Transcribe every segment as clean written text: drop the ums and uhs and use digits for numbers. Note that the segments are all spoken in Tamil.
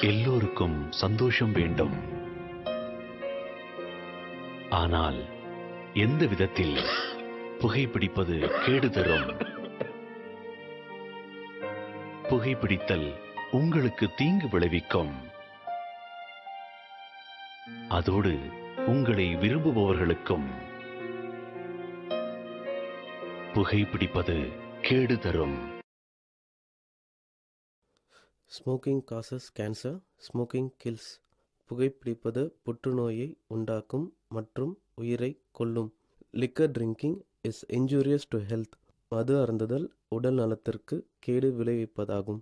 எல்லோருக்கும் சந்தோஷம் வேண்டும். ஆனால் எந்த விதத்தில் புகைப்பிடிப்பது கேடு தரும். புகைப்பிடித்தல் உங்களுக்கு தீங்கு விளைவிக்கும். அதோடு உங்களை விரும்புபவர்களுக்கும் புகைப்பிடிப்பது கேடு தரும். Smoking causes cancer, smoking kills. புகைப்பிடிப்பது புற்றுநோயை உண்டாக்கும் மற்றும் உயிரை கொல்லும். Liquor drinking is injurious to health. மது அருந்துதல் உடல் நலத்திற்கு கேடு விளைவிப்பதாகும்.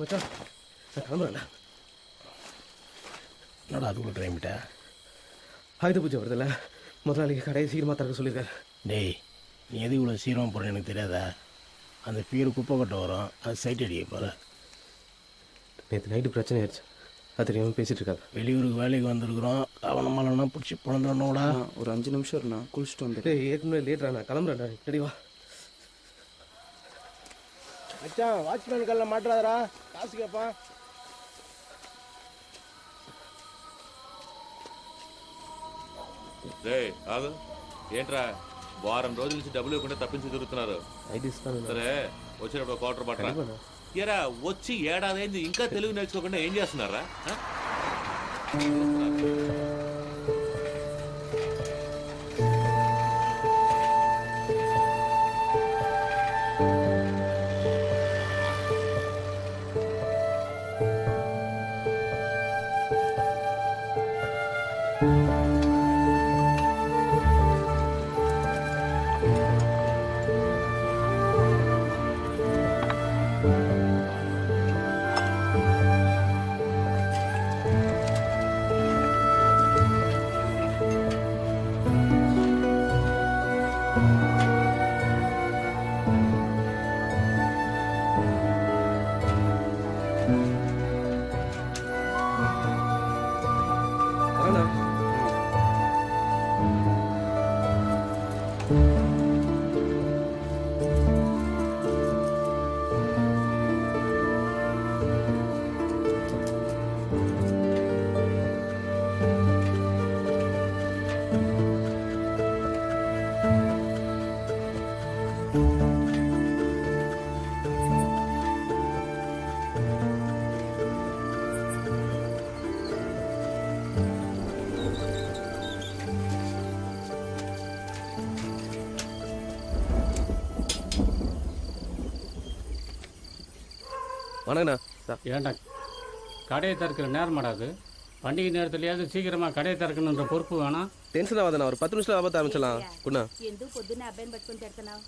மச்சான், நான் கிளம்புறேன்டா. என்னடா அதுக்குள்ள கிளம்பிட்ட? ஆயுத பூஜை வருதுல்ல, முதலாளிக்கு கடையை சீக்கிரமாக திறக்க சொல்லியிருக்காரு. டேய், நீ எது இவ்வளோ சீக்கிரம் போகிறேன்னு எனக்கு தெரியாதா? அந்த பீர் குப்பை கட்ட வரும், அது சைட் அடிக்க போகிற. நேற்று நைட்டு பிரச்சனை ஆயிடுச்சு, அது தெரியாமல் பேசிகிட்டு இருக்காரு. வெளியூருக்கு வேலைக்கு வந்திருக்கிறோம், கவனமாலனா பிடிச்சி பிறந்தோடா. ஒரு 5 நிமிஷம் இருந்தா குளிச்சுட்டு வந்துட்டு. ஏற்கனவே லேட்ரா, நான் கிளம்புறேன்டா. ரெடி வா. மச்சான், வாட்ச்மேன் கல்ல மாட்டாதரா, காசு கேட்பான். ఏంట్రా వారం రోజుల నుంచి డబ్బులు ఇవ్వకుండా తప్పించి తిరుగుతున్నారు. సరే వచ్చినప్పుడు క్వార్టర్ పట్టరా. ఎరా వచ్చి ఏడాదైంది ఇంకా తెలుగు నేర్చుకోకుండా ఏం చేస్తున్నారా? வணக்கண்ணா சார். ஏன்டா கடையை திறக்கிற நேரமாடா அது? பண்டிகை நேரத்துலையாவது சீக்கிரமாக கடையை திறக்கணுன்ற பொறுப்பு வேணாம். టెన్షన్ అవ్వదన్నా ఒక 10 నిమిషాలు అవ్వదు ఆరంభించలా కున్నా. ఎందుకు పొద్దున్న అబ్బాయిని పట్టుకొని తిడుతున్నావు?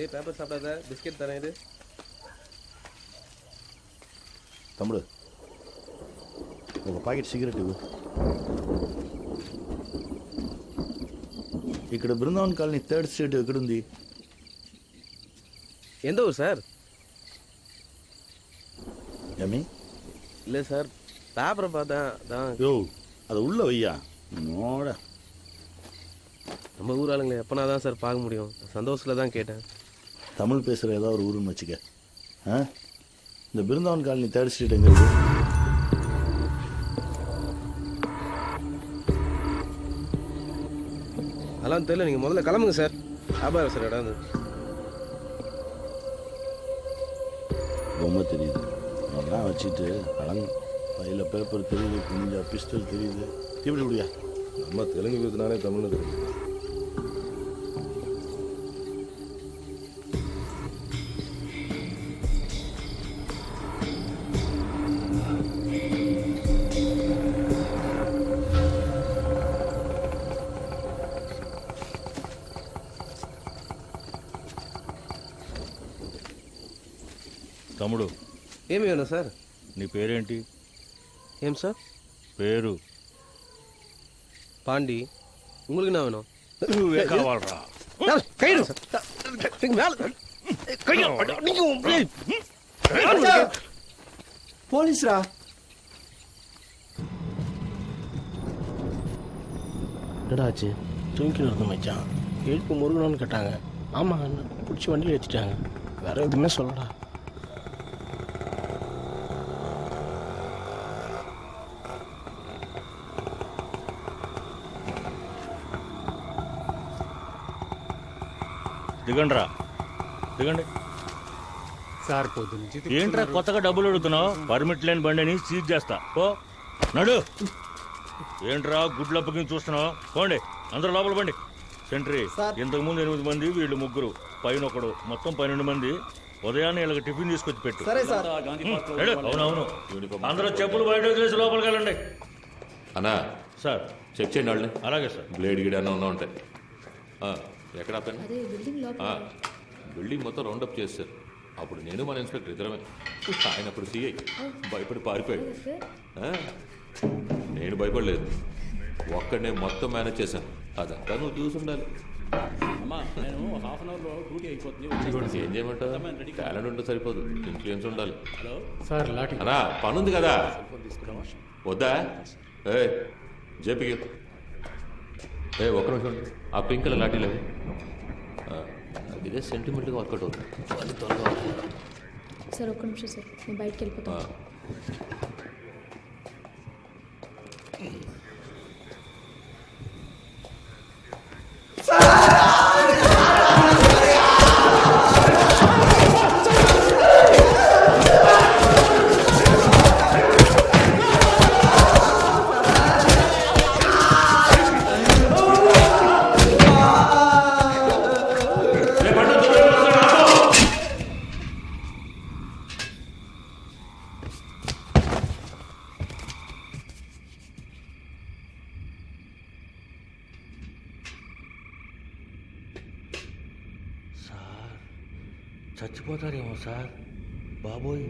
ఏ పేపర్ సాப்பிடாத బిస్కెట్ తరేం ఇది. తమ్ముడు ఒక ప్యాకెట్ సిగరెట్ ఇవ్వు. ఇక్కడ బృందావన్ కాలనీ 3rd స్ట్రీట్ ఎక్కడుంది? ఎంత ఊరు సార్? ఏమి இல்லை சார் பேப்பரை பார்த்தேன் தான். யோ அதை உள்ள வையா நோட. நம்ம ஊர் ஆளுங்களை எப்போனா தான் சார் பார்க்க முடியும். சந்தோஷத்தில் தான் கேட்டேன். தமிழ் பேசுகிற ஏதாவது ஒரு ஊருன்னு வச்சுக்க. ஆ இந்த பிருந்தாவன் காலனி 3rd ஸ்ட்ரீட் எங்கே இருக்கு? அதெல்லாம் தெரியல, நீங்கள் முதல்ல கிளம்புங்க சார். வியாபாரம் சார் இடம் ரொம்ப தெரியுது. அதெல்லாம் வச்சுட்டு அடங்கு. கையில் பேப்பர் தெரியுது, குனிஞ்சா பிஸ்டல் தெரியுது. எப்படி முடியா? நம்ம தெலுங்கு பேசினாலே தமிழ்ல தெரியும். తమ్ముడు ఏమి వేணும் సార్? నీ పేరేంటి? ఏం సార్ పేరు? పాండి. உங்களுக்கு என்ன வேணும்? నువ్వే కావాలరా. Guide sir. போலீஸ்ரா. என்னடா ஆச்சு? தூங்கிட்டு இருந்த மச்சான் எழுப்பு முருகணும்னு கேட்டாங்க. ஆமாம் பிடிச்சி வண்டியில் ஏற்றிட்டாங்க. வேற எதுவுமே சொல்லடா. దిగండి రా, దిగండి. సార్ పొద్దునుంచి ఏంట్రా కొత్తగా డబ్బులు అడుగుతున్నావు? పర్మిట్ లేని బండిని సీజ్ చేస్తా. ఓ నడు. ఏంట్రా గుడ్లు అప్పగించి చూస్తున్నావు? పోండి అందరూ లోపల బండి. సెంట్రీ ఇంతకు ముందు 8 మంది, వీళ్ళు 3, పైన ఒకడు, మొత్తం 12 మంది. ఉదయాన్నే వీళ్ళకి టిఫిన్ తీసుకొచ్చి పెట్టు. అవునవును. అందరూ చెప్పులు బయట వదిలేసి లోపలికి వెళ్ళండి. అన్నా సార్ చెక్ చేయండి వాళ్ళని. అలాగే సార్. బ్లేడ్ గిడ్ అన్న ఉన్నా ఉంటాయి. ఎక్కడ ఆపాను? అదే బిల్డింగ్ లోపల. బిల్డింగ్ మొత్తం రౌండప్ చేశారు. అప్పుడు నేను మన ఇన్స్పెక్టర్ ఇద్దరమే. ఆయన అప్పుడు సిఐ భయపడి పారిపోయాడు. నేను భయపడలేదు, ఒక్కడనే మొత్తం మేనేజ్ చేశాను. అదంతా నువ్వు చూసి ఉండాలి. నేను హాఫ్ అన్ అవర్లో డ్యూటీ అయిపోతుంది. ఏం చేయమంటావు? టాలెంట్ ఉంటే సరిపోదు, ఇన్ఫ్లుయెన్స్ ఉండాలి. హలో సార్ లాటి అన్నా పని ఉంది కదా, వద్దా? ఏ జేపీకి ఒక్క నిమిషం. ఆ పింక్ కలర్ లాఠీలు అవి ఇదే సెంటిమెంట్గా వర్కౌట్ అవుతుంది. అది త్వరగా సార్ ఒక్క నిమిషం సార్, నేను బయటకు వెళ్ళిపోతాను. చచ్చిపోతారేమో సార్. బాబోయ్.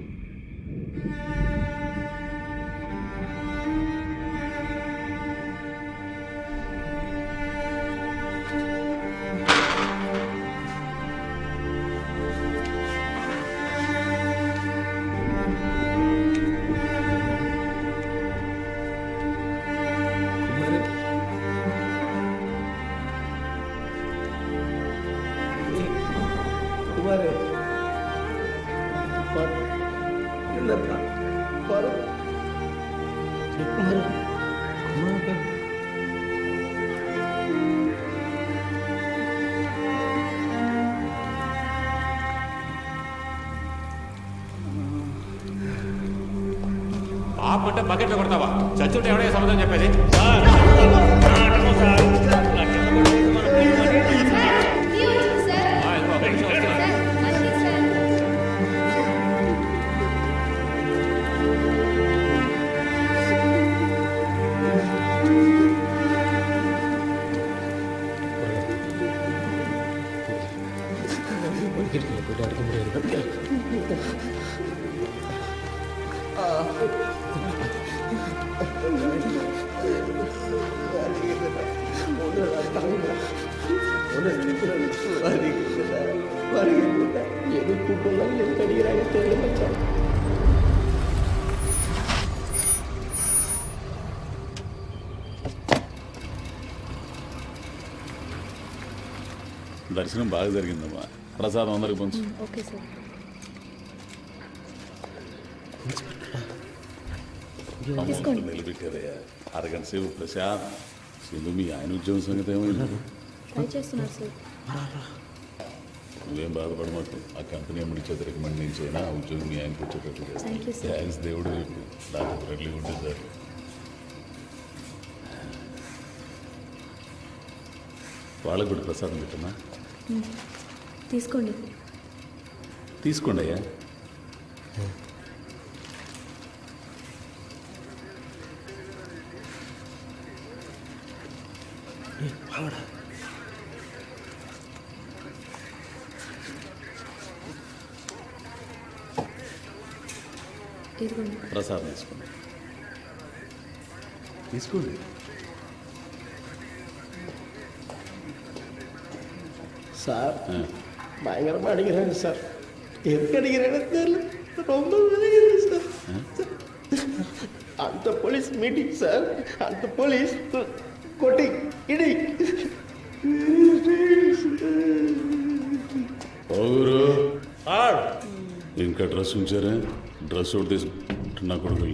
பாரு என்னப்பா பாரு குமார் குமார் ఆపంటే బకెట్లో కొడతావా చచ్చుంటే ఎవడే సమాధానం చెప్పేది போயிட்டு அடிக்க முடியாது எது கூட்டம் கடிக்கிறாங்க தெரியல மச்சான். దర్శనం బాగా జరిగిందమ్మా. ప్రసాదం అందరికి పంచు. Okay sir. నిలబెట్టారయ్యా అరగంట సేపు ప్రశాంత్ సింధు మీ ఆయన ఉద్యోగం సంగతి ఏమైంది? ట్రై చేస్తున్నారు సార్. నువ్వేం బాధపడమాకు. ఆ కంపెనీ అమ్మడి చేత రికమెండ్ నుంచైనా ఆ ఉద్యోగం మీ ఆయనకు వచ్చేటట్టు చేస్తాను. థ్యాంక్స్ దేవుడు రేపు నాకు ఫ్రెండ్లీ ఉంటుంది సార్. వాళ్ళకు కూడా ప్రసాదం పెట్టమ్మా. తీసుకోండి. తీసుకోండి అయ్యా. ప్రసాదం తీసుకోండి. తీసుకోండి. சார் பயங்கரமாக அடிக்கிறாங்க சார். எதுக்கு அடிக்கிறாங்கன்னு தெரியல. ரொம்ப அடிக்கிறாங்க சார். அந்த போலீஸ் மீட்டிங் சார். அந்த போலீஸ் கொட்டி இடி ఇంకా డ్రెస్ ఉంచారా? డ్రెస్ ఒకటి తీసుకుంటే నా కొడుకు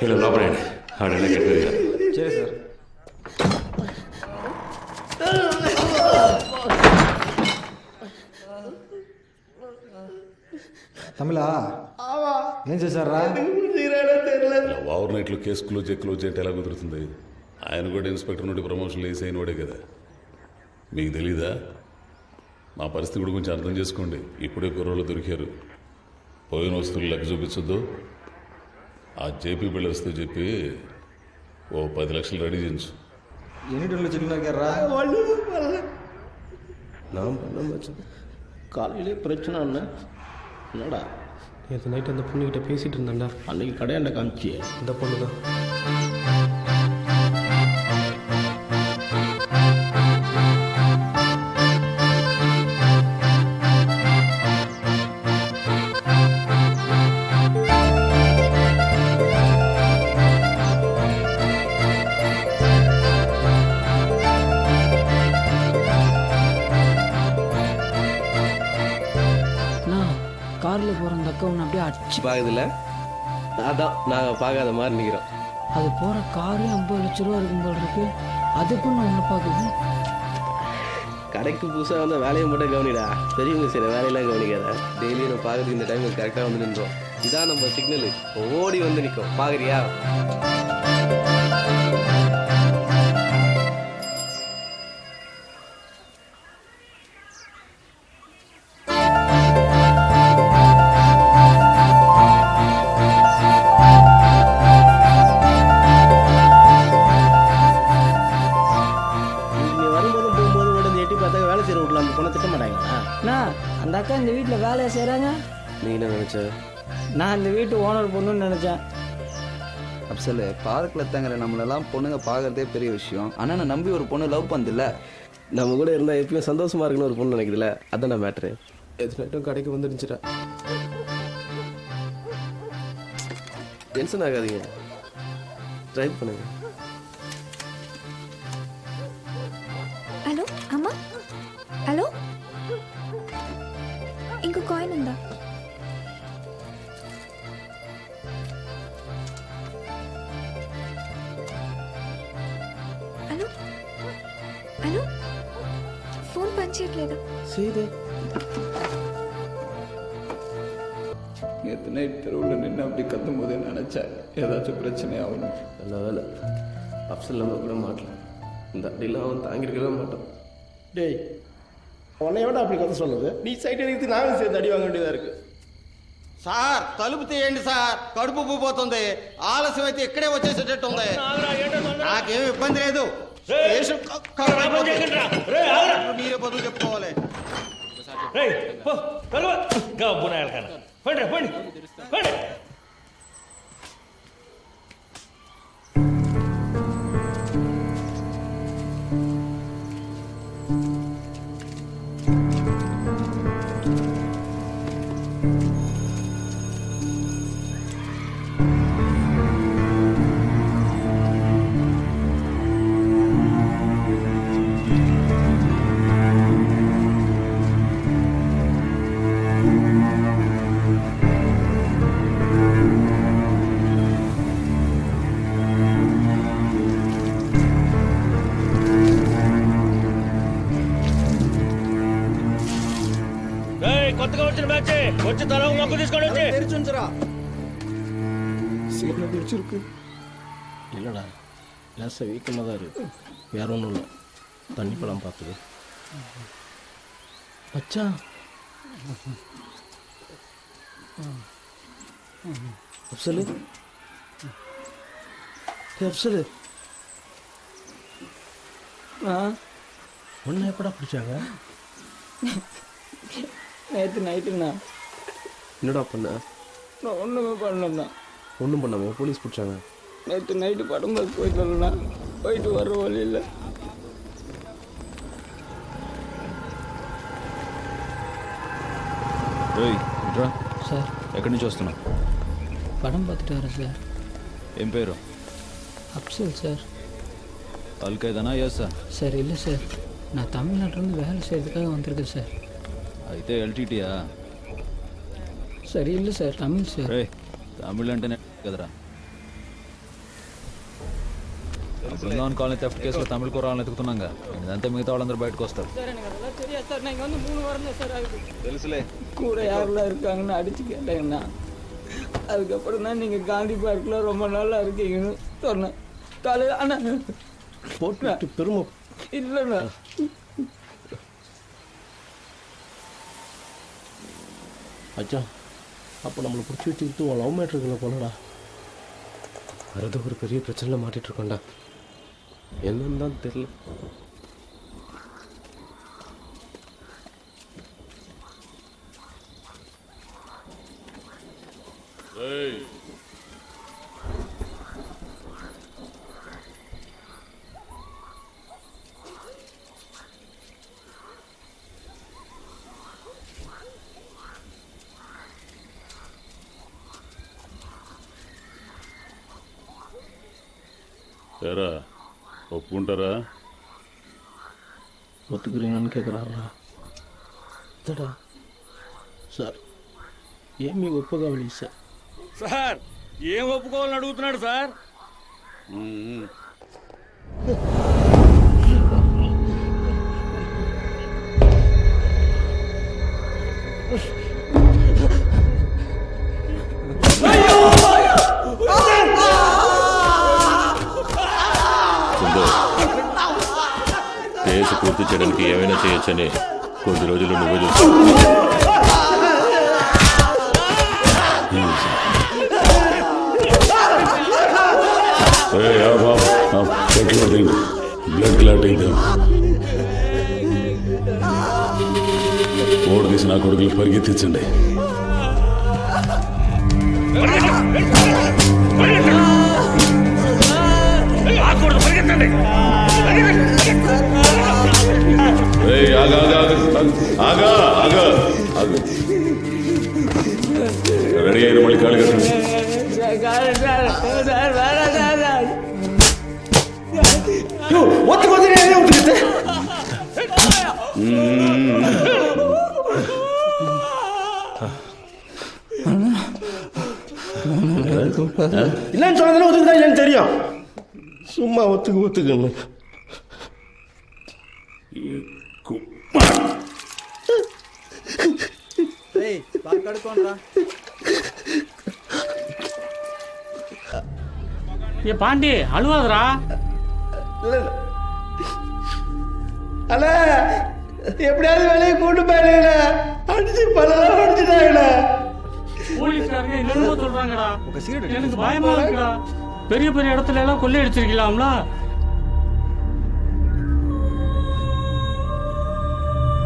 ఇలా లోపలండి. ఆడెలా కట్టేది சரி சார். తమిళా ఏం చేశారా? ఓవర్ నైట్లో కేసు క్లోజ్ చేయటం ఎలా కుదురుతుంది? ఆయన కూడా ఇన్స్పెక్టర్ నుండి ప్రమోషన్ వేసి అయిన వాడే కదా. మీకు తెలీదా? మా పరిస్థితి కూడా కొంచెం అర్థం చేసుకోండి. ఇప్పుడే కుర్రోళ్ళు దొరికారు. పోయిన వస్తువులు లెక్క చూపించొద్దు. ఆ జేపీ బిల్డర్స్తో చెప్పి ఓ 10 లక్షలు రెడీ చేయించు. ఎన్ని టన్నులు చికెన్ నరికారా? நான் பண்ண மச்சான். காலையிலே பிரச்சனை அண்ணா. என்னடா நேற்று நைட்டு அந்த பொண்ணுக்கிட்ட பேசிகிட்டு இருந்தேன்டா. அன்னைக்கு கடையாண்ட காமிச்சியே அந்த பொண்ணு தான். காரில் போகிற அந்த அக்கா ஒன்று அப்படியே அடிச்சு பார்க்குதுல்ல? அதான் நாங்கள் பார்க்காத மாதிரி நிற்கிறோம். அது போகிற காரே 50 லட்ச ரூபா இருக்கும் போல் இருக்கு. அதுக்கும் நான் ஒன்று பார்க்குது. கடைக்கு புதுசாக வந்த வேலையை மட்டும் கவனிடா. பெரியவங்க சரி வேலையெல்லாம் கவனிக்காத. டெய்லியும் நம்ம பார்க்குறதுக்கு இந்த டைமுக்கு கரெக்டாக வந்து நின்றோம். இதான் நம்ம சிக்னலு. ஓடி வந்து நிற்கும். பார்க்குறியா? அந்த அக்கா இந்த வீட்டில் வேலையை செய்கிறாங்க. நீ என்ன நினச்ச? நான் இந்த வீட்டு ஓனர் பொண்ணுன்னு நினச்சேன். அப்சல், பார்க்கில் தங்குற நம்மளெல்லாம் பொண்ணுங்க பார்க்குறதே பெரிய விஷயம். ஆனால் நான் நம்பி ஒரு பொண்ணு லவ் பண்ணுதில்ல. நம்ம கூட இருந்தால் எப்பயும் சந்தோஷமாக இருக்குன்னு ஒரு பொண்ணு நினைக்குதுல்ல. அதான் மேட்ரு. எதுனாட்டும் கடைக்கு வந்துருந்துச்சுடா. டென்ஷன் ஆகாதீங்க, ட்ரை பண்ணுங்க. హలో అమ్మా, హలో ఇంకో కాయిన్ ఉందా? హలో హలో ఫోన్ పనిచేయట్లేదా? செய்தே நேற்று நைட் தெருவில் நின்று அப்படி கத்தும் போதே நினச்சேன் ஏதாச்சும் பிரச்சனை ஆகணும். நல்ல வேலை அப்சல் நம்ம கூட மாட்டலாம். இந்த அடிலாம் அவன் தாங்கியிருக்கவே மாட்டான். டேய் உன்னையோட அப்படி கதை சொல்லுது, நீ சைட் అడిగితే నావే சேர்ந்து అడి వాంగ వేண்டிయదా இருக்கு. సార్ తలుపు తీయండి సార్, కడుపు పోతుంది, ఆలస్యం అయితే ఇక్కడే వచ్చేసేటట్టు ఉంది. నాకేం ఇబ్బంది లేదు, మీరే బదులు చెప్పుకోవాలి. కొత్తగా వచ్చిన బ్యాచ్ వచ్చి తల మొక్కు తీసుకొని వచ్చి தெரிஞ்சுరా சீக்கிரம் பிடிச்சிருக்கு. இல்லைடா லேசாக வீக்கமாக தான் இருக்கு, வேற ஒன்றும் இல்லை. தண்ணி பழம் பார்த்துது. அச்சா அப்சலு, அப்சலு ஒன்று எப்படா பிடிச்சாங்க? நேற்று நைட்டுண்ணா. என்னடா பண்ண? நான் ஒன்றுமே பண்ணலண்ணா. ஒன்றும் பண்ணாம போலீஸ் பிடிச்சாங்க. நேற்று நைட்டு படம் பார்த்து போயிட்டு வரலண்ணா, போயிட்டு வர்ற வழி இல்லை. సార్ ఎక్కడి నుంచి వస్తున్నావు? పడం பார்த்துட்டு సార్. ఏం పేరు? அப்சல் சார். అల్ఖైదానా ఎస్సా? சார் இல்லை சார், நான் தமிழ்நாட்டிலேருந்து வேலை செய்யறதுக்காக வந்திருக்கேன் சார். అయితే ఎల్టీటీయా? సరే இல்லை సార్, తమిళ్ సార్. తమిళ్ అంటేనే కదరా. బృందావన్ కాలనీ థెఫ్ట్ కేసులో తమిళ కూరలను ఎత్తుకుతున్నాగా, ఇదంతా మిగతా వాళ్ళందరూ బయటకు వస్తారు. சார் எனக்கு அதெல்லாம் தெரியாது சார், நான் இங்கே வந்து 3 வாரம் தான் சார் ஆகுது. తెలుసులే. கூட யாரெல்லாம் இருக்காங்கன்னு அடிச்சு கேட்டேங்கண்ணா. அதுக்கப்புறம் தான் நீங்கள் காந்தி பார்க்கில் ரொம்ப நாளாக இருக்கீங்கன்னு சொன்னேன். காலையில் அண்ணா போட்டு பெருமை இல்லைண்ணா. அச்சா அப்போ நம்மளை பிடிச்சி வச்சுக்கிட்டு உன் லவ் மேட்ருக்குள்ள போனடா. வரது ஒரு பெரிய பிரச்சனையில் மாட்டிட்டு இருக்கோண்டா, என்னன்னு தான் தெரியல. ఏరా ఒప్పుకుంటారా? ఒత్తుకురీనని కేకరారా ఇతడా సార్ ఏమీ ఒప్పుకోవాలి సార్. సార్ ఏం ఒప్పుకోవాలని అడుగుతున్నాడు సార్? కేసు పూర్తి చేయడానికి ఏమైనా చేయొచ్చని కొద్ది రోజులు నువ్వే చూసుకో. బ్లడ్ క్లాట్ అయితే ఓడి తీసి నా కొడుకులు పరిగెత్తించండి. ఆగా ఏడు మళ్ళీ కాళ్ళు కట్టండి. இல்லைன்னு சொன்னதுல ஒத்துக்குதான் இல்லைன்னு தெரியும். சும்மா ஒத்துக்குன்னு ஏ பாண்டி அழுவாதரா. அண்ணா எப்படியாவது வெளியே கூட்டு போயிடுங்க. அடிச்சு பலலாம் அடிச்சுட்டாங்கண்ணா. போலீஸ்காரங்க என்னென்னமோ சொல்றாங்கடா. எனக்கு பயமா இருக்குடா. பெரிய பெரிய இடத்துல எல்லாம் கொள்ளையடிச்சிருக்கலாம்ல.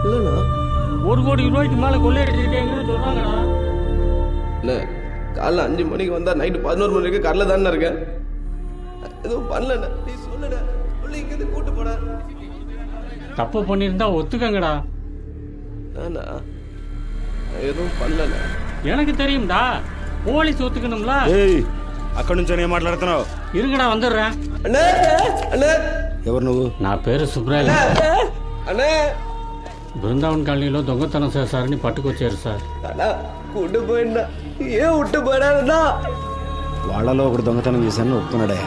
இல்லைண்ணா 1 கோடி ரூபாய்க்கு மேல கொள்ளையடிச்சிருக்கீங்கன்னு சொல்றாங்கடா. இல்லை காலைல 5 மணிக்கு வந்தா நைட்டு 11 மணி வரைக்கும் கடல தானே இருக்கேன். எதுவும் பண்ணலண்ணா. நீ சொல்லுண்ணா. சொல்லி இங்கே கூட்டு போட. தப்பு பண்ணியிருந்தா ஒத்துக்கங்கடா. அண்ணா எதுவும் பண்ணலண்ணா. எனக்கு தெரியும்டா. போலீஸ் ஒத்துக்கணும்ல. అక్కడి నుంచి ఏం మాట్లాడుతున్నావు? இருங்கடா வந்துடுறேன். அண்ணே அண்ணே ఎవరు నువ్వు? నా పేరు సుబ్రాయ్. అண்ணే బృందావన్ కాలనీలో దొంగతనం చేశారని పట్టుకొచ్చారు సార్. అన్నా కూட்டு పోయినా ఏ ఉట్టు పోయినా వాళ్ళలో ఒకడు దొంగతనం చేశాను ఒప్పుకున్నాడే.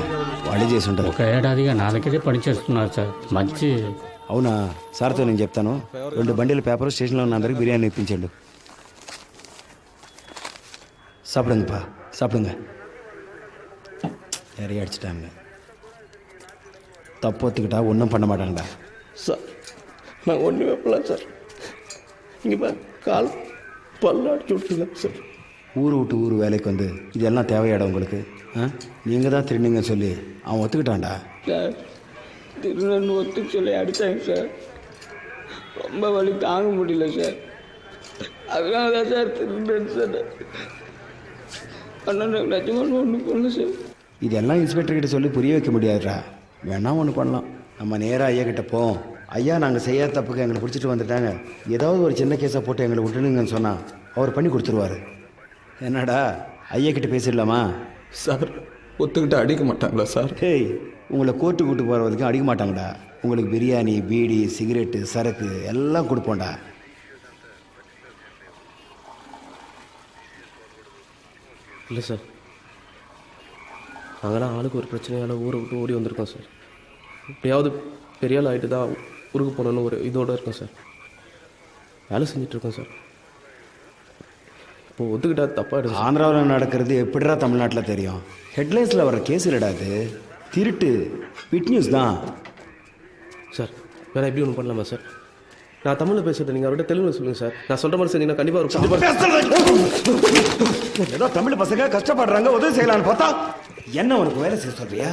వాళ్ళే చేసి ఉంటారు. ఒక ఏడాదిగా నా దగ్గరే పనిచేస్తున్నారు సార్. మంచి అవునా? సార్తో నేను చెప్తాను. 2 బండిల పేపర్ స్టేషన్లో ఉన్న అందరికి బిర్యానీ ఇప్పించండు. சாப்பிடுங்கப்பா சாப்பிடுங்க. நிறைய அடிச்சிட்டாங்க. தப்பு ஒத்துக்கிட்டா ஒன்றும் பண்ண மாட்டாங்கடா. சார் நான் ஒன்றும் வைப்பல சார். இங்கே கால் பல்ல அடிச்சு விட்டுருங்க சார். ஊர் விட்டு ஊர் வேலைக்கு வந்து இதெல்லாம் தேவையாடா உங்களுக்கு? நீங்கள் தான் திருநீங்க சொல்லி அவன் ஒத்துக்கிட்டான்டா. சார் திருநன்னு ஒத்துக்கு சொல்லி அடித்தாங்க சார். ரொம்ப வலி தாங்க முடியல சார். அதனால தான் சார் திருநன்னு சார். அண்ணன் நிஜமான ஒன்று பண்ணல சார். இதெல்லாம் இன்ஸ்பெக்டர்கிட்ட சொல்லி புரிய வைக்க முடியாதுடா. வேணா ஒன்று பண்ணலாம். நம்ம நேராக ஐயா கிட்ட போவோம். ஐயா நாங்கள் செய்யாத தப்புக்கு எங்களை பிடிச்சிட்டு வந்துட்டாங்க, ஏதாவது ஒரு சின்ன கேஸை போட்டு எங்களை விட்டுணுங்கன்னு சொன்னால் அவர் பண்ணி கொடுத்துருவார். என்னடா ஐயா கிட்ட பேசிடலாமா? சார் ஒத்துக்கிட்டு அடிக்க மாட்டாங்களா சார்? ஹேய், உங்களை கோர்ட்டு கூட்டு போகிற வரைக்கும் அடிக்க மாட்டாங்கடா. உங்களுக்கு பிரியாணி, பீடி, சிகரெட்டு, சரக்கு எல்லாம் கொடுப்போம்டா. இல்லை சார், நாங்களாம் ஆளுக்கு ஒரு பிரச்சனையால் ஊரை விட்டு ஓடி வந்திருக்கோம் சார். எப்படியாவது பெரிய ஆள் ஆகிட்டு தான் ஊருக்கு போகணுன்னு ஒரு இதோடு இருக்கோம் சார். வேலை செஞ்சிட்ருக்கோம் சார். இப்போ ஒத்துக்கிட்டா தப்பாகிடுது. ஆந்திராவில் நடக்கிறது எப்படிடா தமிழ்நாட்டில் தெரியும்? ஹெட்லைன்ஸில் வர கேஸ் இல்லடாது, திருட்டு பிட் நியூஸ் தான் சார். வேறு எப்படி ஒன்று பண்ணலாமா சார்? நான் தமிழில் பேசுகிறேன், நீங்கள் அவர்கிட்ட தெலுங்குல சொல்லுங்கள் சார். நான் சொல்கிற மாதிரி செஞ்சீங்கன்னா கண்டிப்பாக ஏதோ தமிழ் பசங்க கஷ்டப்படுறாங்க, உதவி செய்யலான்னு பார்த்தா என்ன உனக்கு வேலை செய்ய சொல்றியா?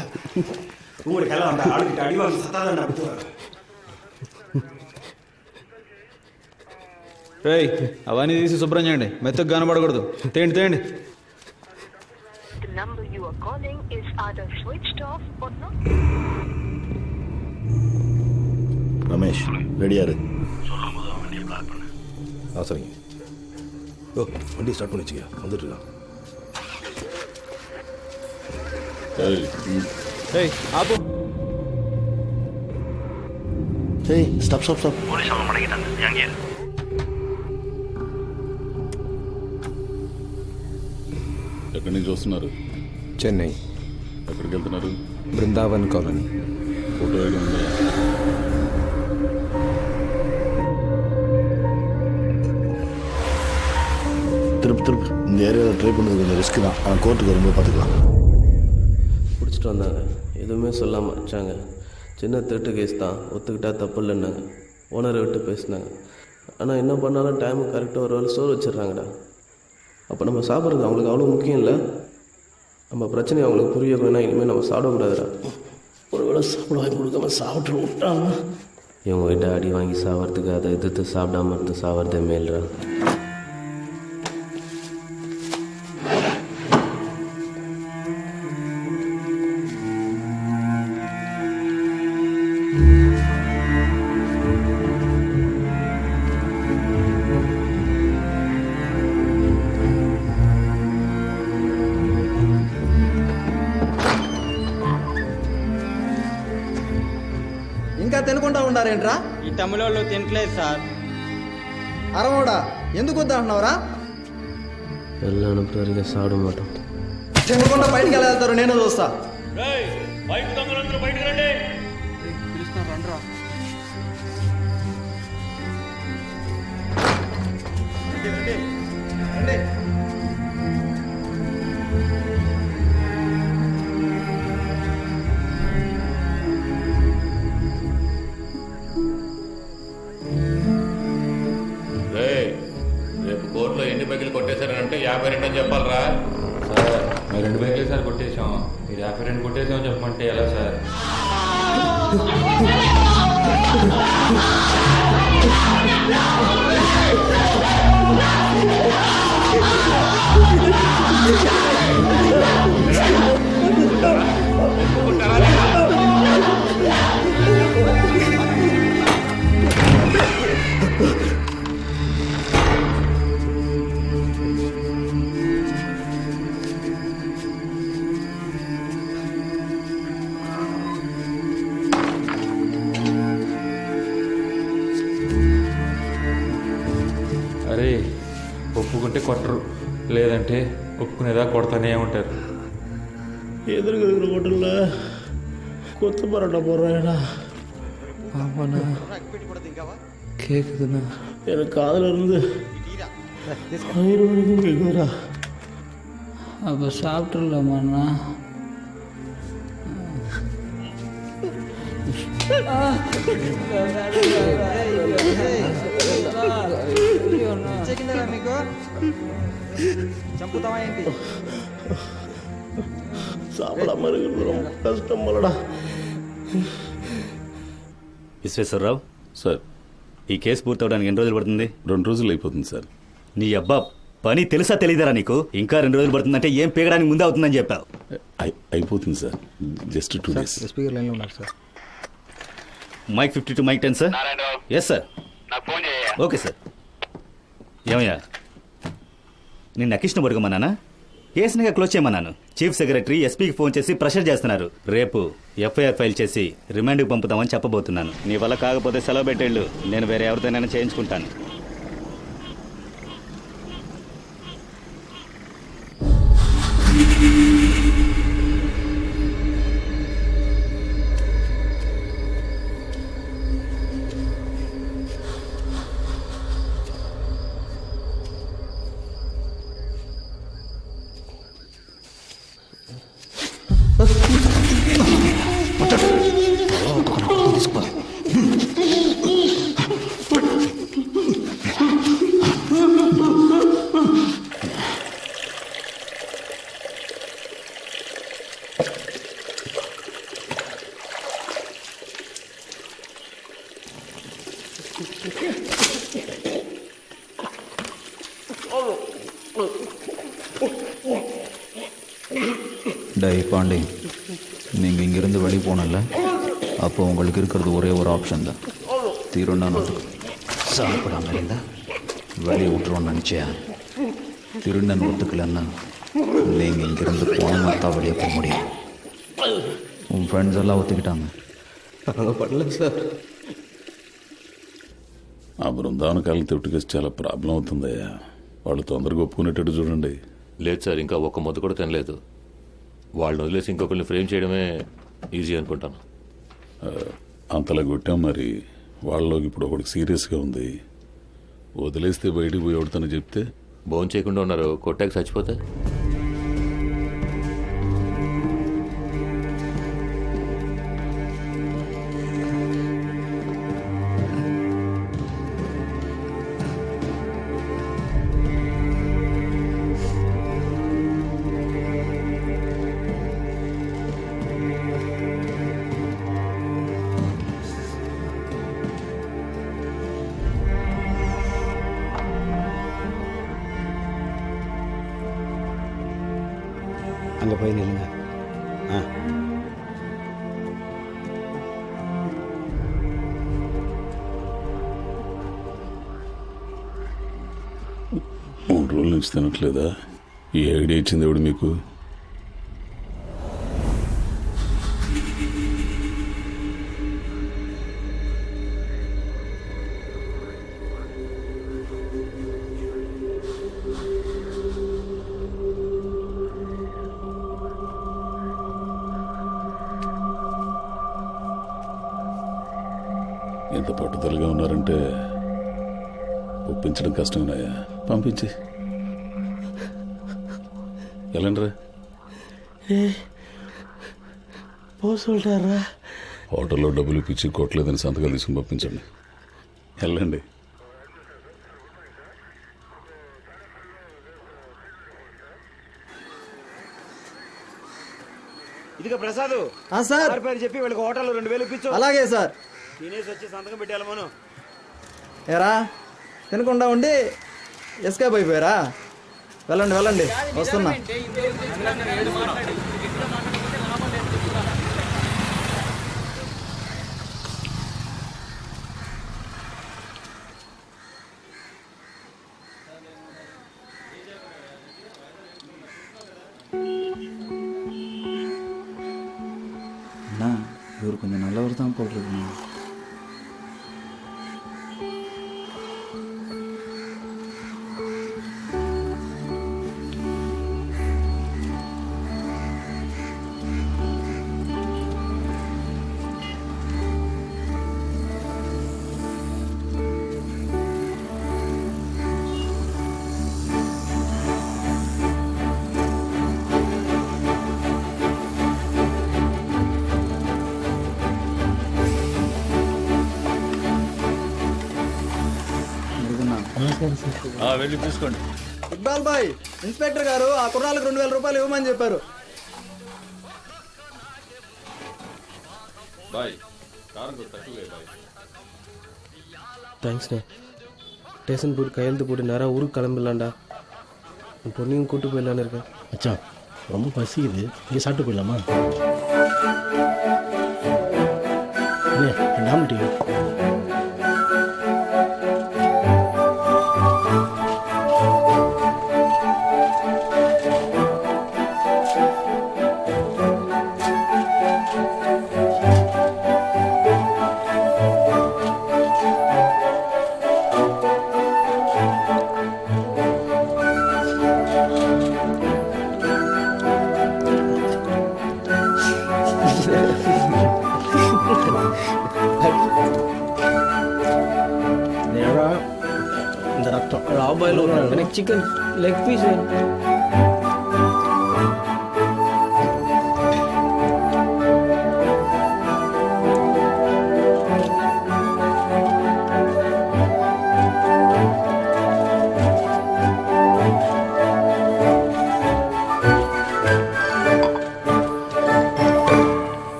உங்களுக்கு எல்லாம் அந்த ஆளுக்கிட்ட அடிவாங்க சத்தாதான் நடத்துவாங்க. అవన్నీ తీసి శుభ్రం చేయండి, మెత్తకు కనబడకూడదు. తేండి తేండి. ரமேஷ் ரெடியாரு. சரிங்க. ஓ, வண்டி ஸ்டார்ட் பண்ணி வச்சுக்க, வந்துட்டு இருக்கான். ஆப்பு. Stop stop stop. ఎక్కడి నుంచి వస్తున్నారు? చెన్నై. ఎక్కడికి వెళ్తున్నారు? బృందావన్ కాలనీ. ఫోటో ఏమైనా ఉందా? திருப்பி திருப்பி இந்த ஏரியாவில் ட்ரை பண்ணது கொஞ்சம் ரிஸ்க் தான். ஆனால் கோர்ட்டுக்கு வரும்போது பார்த்துக்கலாம். பிடிச்சிட்டு வந்தாங்க, எதுவுமே சொல்லாமல் வச்சாங்க. சின்ன திருட்டு கேஸ் தான், ஒத்துக்கிட்டா தப்பு இல்லைன்னாங்க. ஓனரை விட்டு பேசினாங்க. ஆனால் என்ன பண்ணாலும் டைமுக்கு கரெக்டாக ஒரு வேலை ஸ்டோர் வச்சிடுறாங்கடா. அப்போ நம்ம சாப்பிட்றது அவங்களுக்கு அவ்வளோ முக்கியம் இல்லை. நம்ம பிரச்சனையை அவங்களுக்கு புரிய வேணா, இனிமேல் நம்ம சாப்பிடக்கூடாதுடா. ஒரு வேளை சாப்பிட வாங்கி கொடுக்காம சாப்பிட்டு விட்டாங்க. இவங்ககிட்ட அடி வாங்கி சாவறதுக்கு அதை எதிர்த்து சாப்பிடாம இருந்து சாவறதே மேல்றா. తినకుండారేంట్రా? ఈ తమిళోళ్ళు తినట్లేదు సార్. అరవోడా ఎందుకు వద్దంటున్నావురా? వెళ్ళాను ప్రియగా సాడు మాట తినకుండా బయటికి ఎలా వెళ్తారు? నేను చూస్తా. బయట దొంగలందరూ బయటకు రండి. పిలుస్తాను రండ్రా. రేపు కోర్టులో ఎన్ని బైకులు కొట్టేశారంటే 52 అని చెప్పాలరా? సార్ మేము 2 బైకులు సార్ కొట్టేశాం. మీరు 52 కొట్టేసామని చెప్పమంటే ఎలా సార్? అరే ఒప్పుకుంటే కొట్టరు, లేదంటే ఒప్పుకునేదా కొడతానే ఉంటారు. ఎదురు హోటల్లో కొత్త పరోటా పోరాయనా ஆமாண்ணா கேட்குதுண்ணா எனக்கு காதில் இருந்து 5 மணிக்கும் கேட்குதுரா. அப்போ சாப்பிட்றலாமாண்ணா? మీకు చంపుతావా ఏంటి? సాపడామా కష్టం వలడా. విశ్వేశ్వరరావు సార్, ఈ కేసు పూర్తవడానికి ఎన్ని రోజులు పడుతుంది? 2 రోజులు అయిపోతుంది సార్. నీ అబ్బా పని తెలుసా తెలీదరా నీకు? ఇంకా 2 రోజులు పడుతుందంటే ఏం పీకడానికి ముందే అవుతుందని చెప్పావు. అయిపోతుంది సార్, జస్ట్ 2 డేస్. స్పీకర్ లైన్లో ఉన్నారు sir. Mic 52 mic 10 sir. Yes sir. Okay sir. ఏమయ్యా నేను నకిష్ను పడుకోమన్నానా? కేసునిగా క్లోజ్ చేయమన్నాను. చీఫ్ సెక్రటరీ ఎస్పీకి ఫోన్ చేసి ప్రెషర్ చేస్తున్నారు. రేపు ఎఫ్ఐఆర్ ఫైల్ చేసి రిమాండ్కి పంపుతామని చెప్పబోతున్నాను. నీ వల్ల కాకపోతే సెలవు పెట్టేళ్ళు, నేను వేరే ఎవరితోనైనా చేయించుకుంటాను. டை பாண்டி, நீங்கள் இங்கிருந்து வெளியே போனல, அப்போ உங்களுக்கு இருக்கிறது ஒரே ஒரு ஆப்ஷன் தான். தீருன்னா சாப்பிடாம இருந்தா வெளியே விட்டுருவோன்னு நினச்சியா? திருடன் ஒத்துக்கலன்னா நீங்கள் இங்கிருந்து போனால் தான் வெளியே போக முடியும். உன் ஃப்ரெண்ட்ஸ் எல்லாம் ஒத்துக்கிட்டாங்க. நாங்கள் பண்ணல சார். ఆ బృందావన కాలం తెట్టుకేసి చాలా ప్రాబ్లం అవుతుందయ్యా. వాళ్ళు తొందరగా ఒప్పుకునేటట్టు చూడండి. లేదు సార్, ఇంకా ఒక్క ముద్ద కూడా తినలేదు. వాళ్ళని వదిలేసి ఇంకొకరిని ఫ్రేమ్ చేయడమే ఈజీ అనుకుంటాను. అంతలా కొట్టాం మరి. వాళ్ళలోకి ఇప్పుడు ఒకటికి సీరియస్గా ఉంది. వదిలేస్తే బయటికి పోయి ఎవడతానని చెప్తే భోజనం చేయకుండా ఉన్నారు, కొట్టాక చచ్చిపోతే அங்கே போய் நில்லுங்க. ஆ, మూడు రోజుల నుంచి తినట్లేదా? ఈ ఐడియా ఇచ్చింది ఎవడు మీకు? ఇంత పట్టుదలగా ఉన్నారంటే ఒప్పించడం కష్టమేనాయా? పంపించి వెళ్ళండిరా. పోసుంటారా? హోటల్లో డబ్బులు ఇప్పించి కొట్టలేదని సంతకాలు తీసుకుని పంపించండి. వెళ్ళండి. ఇదిగో ప్రసాద్ సార్ పేరు చెప్పి వీళ్ళకి హోటల్లో 2000 ఇప్పించు. అలాగే సార్. తినేసి వచ్చి సంతకం పెట్టాలి మనం. ఏరా తినకుండా ఉండి ఎస్కేప్ అయిపోయారా? వెళ్ళండి వెళ్ళండి, వస్తున్నా. அண்ணா இவர் கொஞ்சம் நல்லவர் தான் போல் இருக்குண்ணா. వెళ్ళి తీసుకోండి. ఇక్బాల్ బాయ్, ఇన్స్పెక్టర్ గారు ఆ కుర్రాలకు 2000 రూపాయలు ఇవ్వమని చెప్పారు. தேங்க்ஸ்ண்ணே. ஸ்டேஷன் போட்டு கையெழுத்து போட்டு நேராக ஊருக்கு கிளம்பிடலாம்டா. என் பொண்ணையும் கூட்டு போயிடலான்னு இருக்கேன். மச்சான் ரொம்ப பசிக்குது, இங்கே சாப்பிட்டு போயிடலாமா? அண்ணே 2 ஆம்லெட் டீ. இந்த ரத்தம் ராபாயில் எனக்கு சிக்கன் லெக் பீஸ் வேணும்.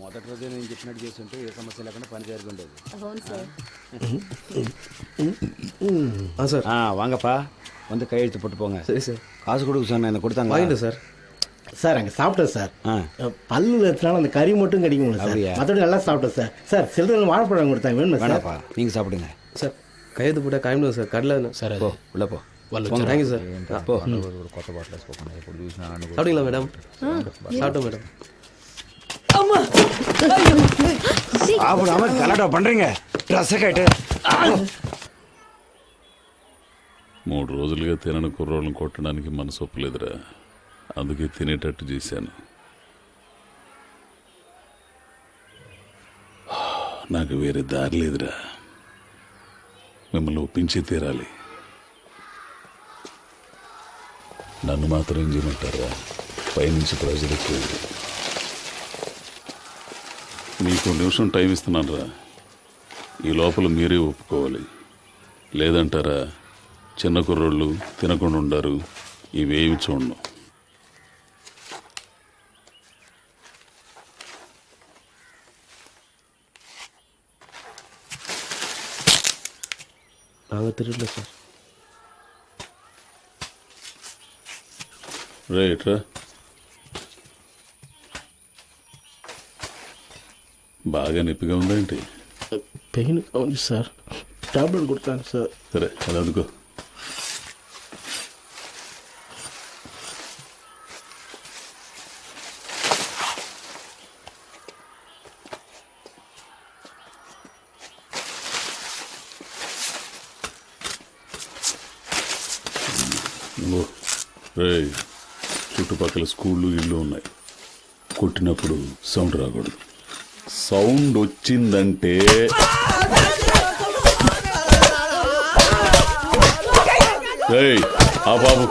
మొదటి రోజే నేను చెప్పినట్టు చేస్తుంటే ఏ సమస్య లేకుండా పని జరుగుండేది. అవును సార్. சார். வாங்கப்பா வந்து கையெழுத்து போட்டு போங்க. சரி சார். காசு கொடுக்க சொன்னேன், என்ன கொடுத்தாங்க? வாங்கிட்டேன் சார். சார் அங்கே சாப்பிட்டேன் சார். பல்லு எத்தினாலும் அந்த கறி மட்டும் கிடைக்கும் சார். மற்றபடி நல்லா சாப்பிட்டேன் சார். சார் சில்லறை வாழைப்பழம் கொடுத்தாங்க, வேணுமா சார்? வேணாப்பா, நீங்கள் சாப்பிடுங்க. சார் கையெழுத்து போட்டால் கிளம்பிடுவோம் சார். கடல சார் போ உள்ள போ. Thank you sir. போ. కొత్త బాటిల్ వేసుకోకుండా ఇప్పుడు చూసినా சாப்பிட்டீங்களா மேடம்? சாப்பிட்டோம் மேடம். சாப்பிடாம கலாட்டா பண்றீங்க. ட்ரெஸ் கேட்டு 3 రోజులుగా తినని కుర్రోళ్ళని కొట్టడానికి మనసు ఒప్పలేదురా. అందుకే తినేటట్టు చేశాను. నాకు వేరే దారి లేదురా. మిమ్మల్ని ఒప్పించే తీరాలి. నన్ను మాత్రం ఏం చేయమంటారా? పైనుంచి ప్రెజర్ ఎక్కువ. మీకు నిమిషం టైం ఇస్తున్నాను రా. ఈ లోపల మీరే ఒప్పుకోవాలి. లేదంటారా చిన్న కుర్రోళ్ళు తినకుండా ఉండారు. ఇవేమి చూడను. நாங்கள் திருடல சார். రైట్ రా. బాగా నొప్పిగా ఉందా ఏంటి? పెయిన్ ఉంది సార్, టాబ్లెట్ కొడతాను సార్. సరే అది అందుకో. రేయ్, చుట్టుపక్కల స్కూళ్ళు ఇళ్ళు ఉన్నాయి. కొట్టినప్పుడు సౌండ్ రాకూడదు. సౌండ్ వచ్చిందంటే ఆ బాబు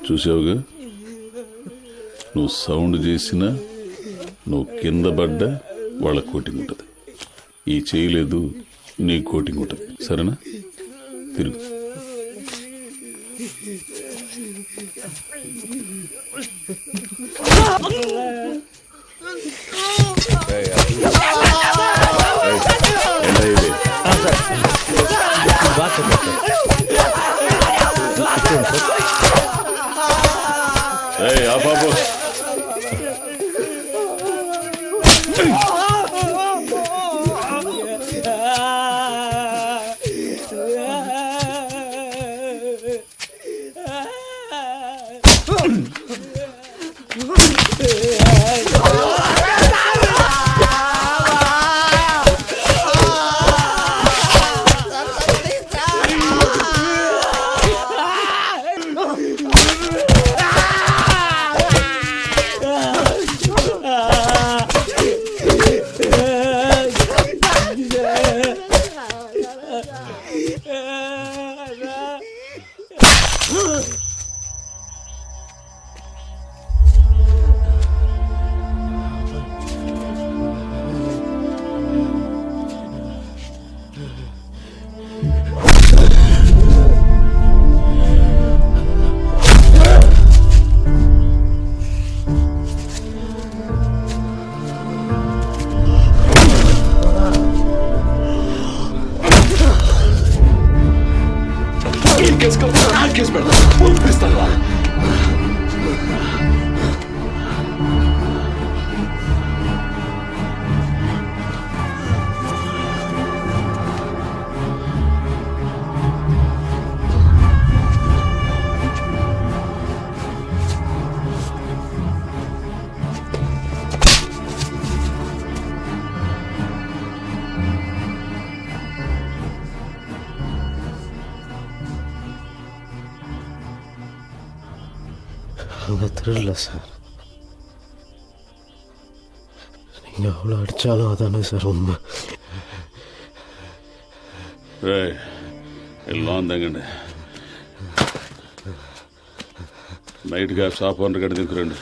చూసావుగా, నువ్వు సౌండ్ చేసినా నువ్వు కింద పడ్డా వాళ్ళ కోటింగ్ ఉంటుంది. ఈ చేయలేదు నీ కోటింగ్ ఉంటుంది. సరేనా? తిరుగు. బాబు அங்கே திருடல சார். நீங்கள் அவ்வளோ அடித்தாலும் அதானே சார் உண்மை. எல்லாம் தங்கண்டு நைட்டுக்கு சாப்பாடு கிடைச்சிருக்கிறேன்.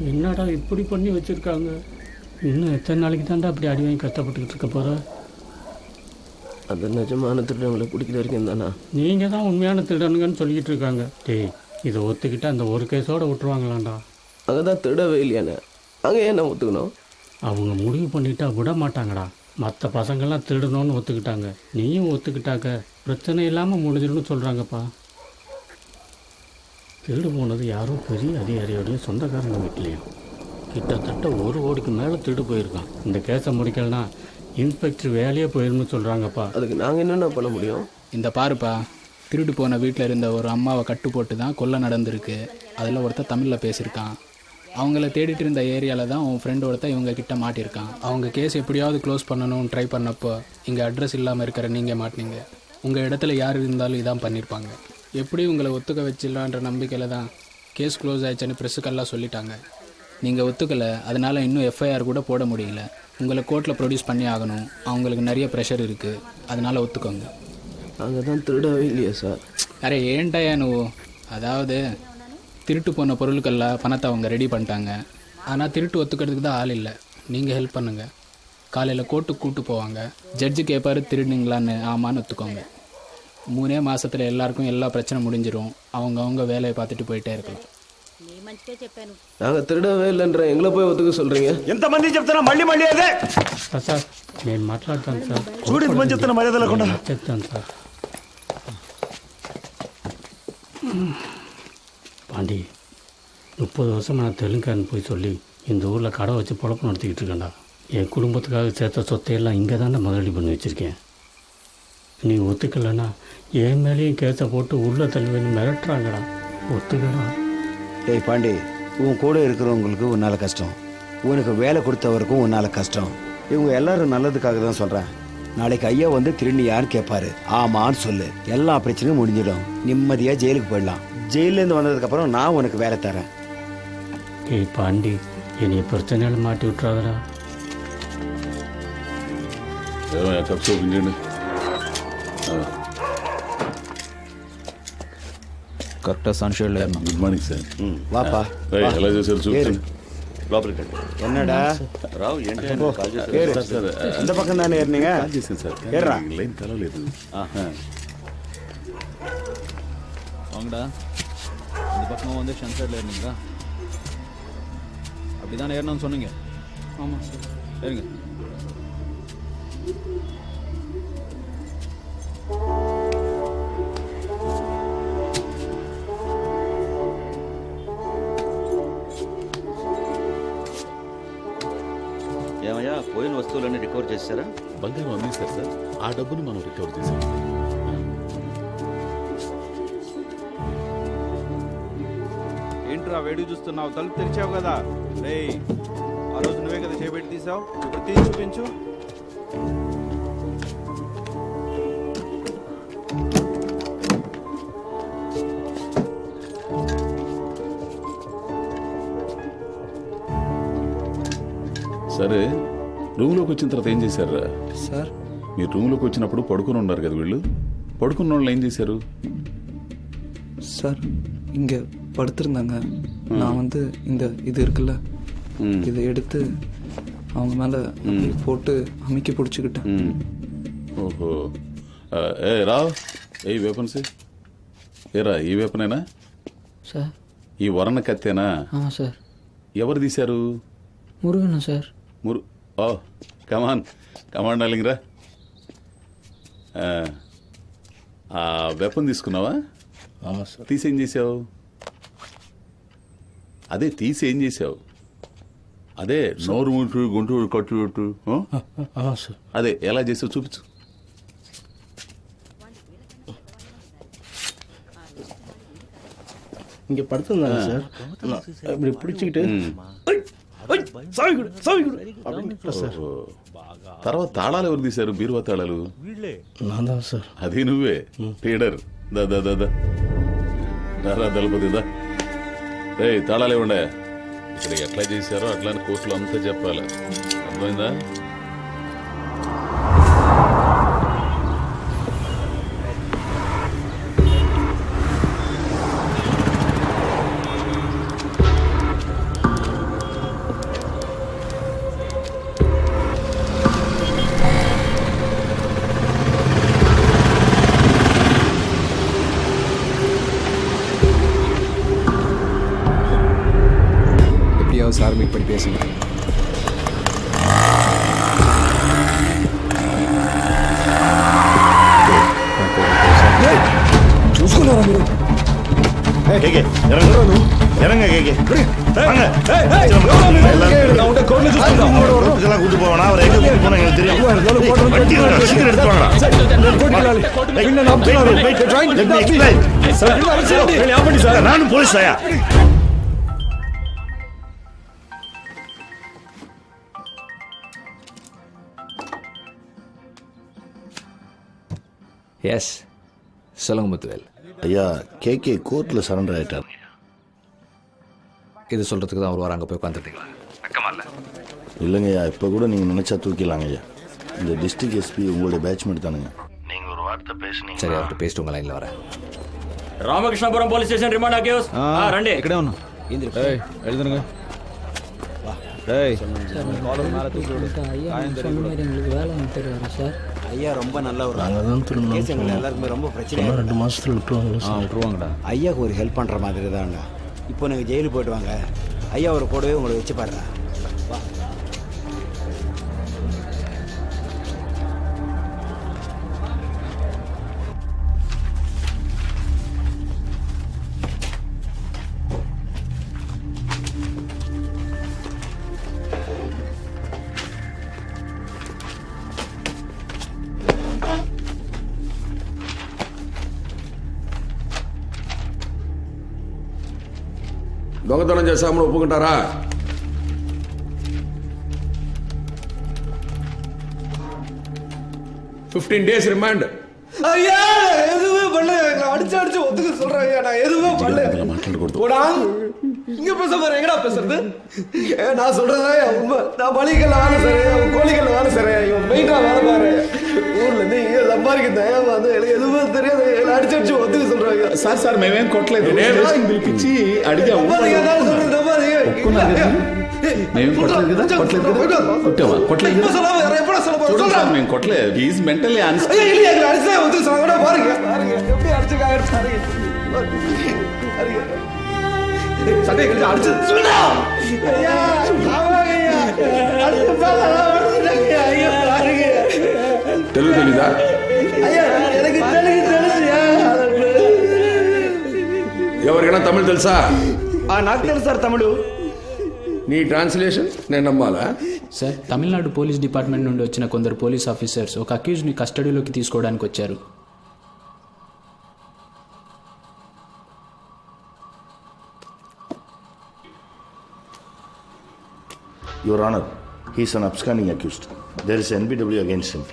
என்னடா இப்படி பண்ணி வச்சுருக்காங்க? இன்னும் எத்தனை நாளைக்கு தாண்டா அப்படி அடி வாங்கி கஷ்டப்பட்டுக்கிட்டு இருக்க போகிற? அந்த நிஜமான திருடங்களை பிடிக்கிற வரைக்கும் தானே. நீங்கள் தான் உண்மையான திருடனுங்கன்னு சொல்லிக்கிட்டு இருக்காங்க. டேய், இதை ஒத்துக்கிட்டு அந்த ஒரு கேஸோடு விட்டுருவாங்களாண்டா. அங்கே தான் திருடவே இல்லையானே, அங்கே ஏன் நான் ஒத்துக்கணும்? அவங்க முடிவு பண்ணிட்டா விட மாட்டாங்கடா. மற்ற பசங்கள்லாம் திருடணும்னு ஒத்துக்கிட்டாங்க, நீயும் ஒத்துக்கிட்டாக்க பிரச்சனை இல்லாமல் முடிஞ்சிடும்னு சொல்கிறாங்கப்பா. திருடு போனது யாரோ பெரிய அதிகாரியோடைய சொந்தக்காரங்க வீட்லேயும். கிட்டத்தட்ட 1 கோடிக்கு மேலே திருடு போயிருக்கான். இந்த கேஸை முடிக்கலனா இன்ஸ்பெக்டர் வேலையே போயிரும்னு சொல்கிறாங்கப்பா. அதுக்கு நாங்கள் என்னென்ன பண்ண முடியும்? இந்த பாருப்பா, திருடு போன வீட்டில் இருந்த ஒரு அம்மாவை கட்டு போட்டு தான் கொலை நடந்திருக்கு. அதில் ஒருத்தர் தமிழில் பேசியிருக்கான். அவங்கள தேடிட்டு இருந்த ஏரியாவில் தான் உன் ஃப்ரெண்டு ஒருத்தர் இவங்க கிட்ட மாட்டியிருக்கான். அவங்க கேஸ் எப்படியாவது க்ளோஸ் பண்ணணும்னு ட்ரை பண்ணப்போ இங்கே அட்ரஸ் இல்லாமல் இருக்கிற நீங்கள் மாட்டினீங்க. உங்கள் இடத்துல யார் இருந்தாலும் இதான் பண்ணியிருப்பாங்க. எப்படி உங்களை ஒத்துக்க வச்சிடலான்ற நம்பிக்கையில் தான் கேஸ் க்ளோஸ் ஆயிடுச்சுன்னு ப்ரெஸ்ஸுக்கெல்லாம் சொல்லிட்டாங்க. நீங்கள் ஒத்துக்கலை, அதனால் இன்னும் எஃப்ஐஆர் கூட போட முடியல. உங்களை கோர்ட்டில் ப்ரொடியூஸ் பண்ணி ஆகணும். அவங்களுக்கு நிறைய ப்ரெஷர் இருக்குது, அதனால் ஒத்துக்கோங்க. அங்கே தான் திருடவே இல்லையா சார்? அரே ஏன்டா నువ్వు, அதாவது திருட்டு போன பொருளுக்கெல்லாம் பணத்தை அவங்க ரெடி பண்ணிட்டாங்க. ஆனால் திருட்டு ஒத்துக்கிறதுக்கு தான் ஆள் இல்லை. நீங்கள் ஹெல்ப் பண்ணுங்கள். காலையில் கோர்ட்டுக்கு கூப்பிட்டு போவாங்க. ஜட்ஜு கேட்பாரு திருடுனீங்களான்னு. ஆமான்னு ஒத்துக்கோங்க. 3 மாதத்தில் எல்லாருக்கும் எல்லா பிரச்சனை முடிஞ்சிடும். அவங்க வேலையை பார்த்துட்டு போயிட்டே இருக்கலாம். நாங்கள் திருடவே இல்லைன்ற எங்களை போய் ஒத்துக்க சொல்கிறீங்க? ఎంతమంది చెప్తున్నా మళ్ళీ మళ్ళీ అదే సార్ నేను మాట్లాడతాను సార్. చూడు ఇంతమంది చెప్తున్నా మర్యాద లేకుండా చెప్తాను సార్. பாண்டி, 30 வருஷம் நான் தெலுங்கான்னு போய் சொல்லி இந்த ஊரில் கடை வச்சு பொழப்பு நடத்திக்கிட்டு இருக்கேன்டா. என் குடும்பத்துக்காக சேர்த்த சொத்தையெல்லாம் இங்கே தானே முதலீடு பண்ணி வச்சுருக்கேன். நீ ஒத்துக்கலைன்னா என் மேலேயும் கேஸை போட்டு உள்ளே தள்ளுவேன்னு மிரட்டுறாங்கடா. ஒத்துக்கடா. பாண்டி, உன் கூட இருக்கிறவங்களுக்கு உன்னால் கஷ்டம், உனக்கு வேலை கொடுத்தவருக்கும் உன்னால் கஷ்டம். இவங்க எல்லாரும் நல்லதுக்காக தான் சொல்கிறேன். நாளைக்கு ஐயா வந்து திரும்பி யாருன்னு கேட்பாரு, ஆமான்னு சொல்லு, எல்லா பிரச்சனையும் முடிஞ்சிடும், நிம்மதியாக ஜெயிலுக்கு போயிடலாம். ஜெயிலேருந்து வந்ததுக்கப்புறம் நான் உனக்கு வேலை தரேன். ஏய் பாண்டி, என்னைய பிரச்சனையில் மாட்டி விட்றாதடா. கப்ஸோ பிஞ்சுன்னு கரெக்டாக சன்ஷேடில் ஏறணும். Good morning sir. வாப்பா. என்னடா ராவ் இந்த பக்கம் தானே ஏறினீங்க? ஏறா லைன் கலவில் இது. வாங்கடா, இந்த பக்கம் வந்து சன்ஷேடில் ஏறினீங்களா? அப்படி தானே ஏறணும்னு சொன்னீங்க? ஆமாம் சார். ஏறுங்க. ఏమయ్యా పోయిన వస్తువులన్నీ రికవర్ చేశారా? బంగారం అమ్మేశారు సార్, ఆ డబ్బును మనం రికవర్ చేశాం. ఏంట్రా వేడి చూస్తున్నావు? తలుపు తెరిచావు కదా. రేయ్, ఆ రోజు నువ్వే కదా చేపెట్టి తీసావు, ఇప్పుడు తీసి చూపించు. సరే, రూమ్లోకి వచ్చిన తర్వాత ఏం చేశారా సార్? మీరు రూమ్లోకి వచ్చినప్పుడు పడుకుని ఉన్నారు కదా, వీళ్ళు పడుకున్న వాళ్ళు ఏం చేశారు சார்? இங்கே படுத்திருந்தாங்க. நான் வந்து இந்த இது இருக்குல்ல, இதை எடுத்து அவங்க மேலே போட்டு அமைக்க பிடிச்சிக்கிட்டேன். ఓహో, ఏ రావ్, ఏ వెపన్స్ ఏరా, ఈ వెపనేనా సార్? ఈ వరణ కత్తేనా? సార్. ఎవరు తీశారు? మురుగన సార్. ఓ కమాన్ కమాన్ డార్లింగ్ రా. ఆ వెపన్ తీసుకున్నావా? తీసి ఏం చేసావు? అదే తీసి ఏం చేసావు? అదే నోరు ముట్టు గుంటూరు కట్టు అదే ఎలా చేసావు చూపించు. இங்கே படுத்திருந்தாங்க சார், இப்படி பிடிச்சிக்கிட்டு తర్వాత తాళాలు ఎవరు తీశారు? బీరువా తాళాలు సార్. అది నువ్వే లీడర్. దాదా దళపతి దా. రే, తాళాలు ఇవ్వండి. ఇక్కడ ఎట్లా చేశారో అట్లానే కోర్టులో అంతా చెప్పాలి, అర్థమైందా? சார் மீட் பண்ணி பேசுங்க. చూసుకున్నారా మీరు? ఇరంగ కేకే கூட்டு போவானா? அவர் எங்க கூட்டு போனா எனக்கு தெரியும். நானும் போலீஸ் தாயா. எஸ், சொல்லுங்க முத்துவேல். ஐயா, கேகே கோர்ட்டில் சரண்டர் ஆகிட்டார். இது சொல்கிறதுக்கு தான் அவர் வர அங்கே போய் உட்காந்துட்டீங்களா? இல்லைங்கய்யா, இப்போ கூட நீங்கள் நினச்சா தூக்கிடலாங்க ஐயா. இந்த டிஸ்ட்ரிக்ட் எஸ்பி உங்களுடைய பேட்ச்மேட் தானுங்க. நீங்கள் ஒரு வார்த்தை பேசுனீங்க. சரி, அவர்கிட்ட பேசிட்டு உங்கள் லைனில் வரேன். Ramakrishnapuram police station remand accused. రండి. ఇక్కడే ఉన్నా. எழுதுருங்க. ஐயா ரொம்ப நல்லவர். எல்லாருக்குமே ரொம்ப பிரச்சனை. 2 மாசத்துல விட்டுருவாங்கடா. ஐயாவுக்கு ஒரு ஹெல்ப் பண்ணுற மாதிரி தான்டா. இப்போ நீங்கள் ஜெயிலுக்கு போயிட்டு வாங்க, ஐயா ஒரு கூடவே உங்களை வச்சு பாடுறா. வா. దొంగతనం చేశామని ఒప్పుకుంటారా? 15 days ரிமாண்ட். ஐயா எதுவுமே பண்ணல. அடிச்சு ஒத்துக்க சொல்றேன் ஐயா. நான் எதுவுமே பண்ணல. போடா. இங்க பேச பாரு. எங்கடா பேசுறது? நான் சொல்றதா உண்மை. நான் பலிக்கல்ல வேலை செய்றேன், கோழிக்கல்ல வேலை செய்றேன். இவன் மெயினா வேலை பாரு. ஊர்ல இருந்து இங்க சம்பாதிக்கிறேன். வந்து எனக்கு எதுவுமே தெரியாது. அடிச்சு ஒத்துக்க சொல்றாங்க. సార్ మేమేం కొట్టలేదు. పిలిపించి అడిగా మేము కొట్టలేదు కదా. కొట్టావా? కొట్టలేదు సార్. మేము కొట్టలేదు. ఈజ్ మెంటల్లీ తెలుగు తెలీదా? ఎవరికైనా తమిళ తెలుసా? నాకు తెలుసు సార్ తమిళు. నీ ట్రాన్స్లేషన్ నేను నమ్మాలా? సార్, తమిళనాడు పోలీస్ డిపార్ట్మెంట్ నుండి వచ్చిన కొందరు పోలీస్ ఆఫీసర్స్ ఒక అక్యూజ్ని కస్టడీలోకి తీసుకోవడానికి వచ్చారు. Your Honor, he is an absconding accused. There is NBW against him.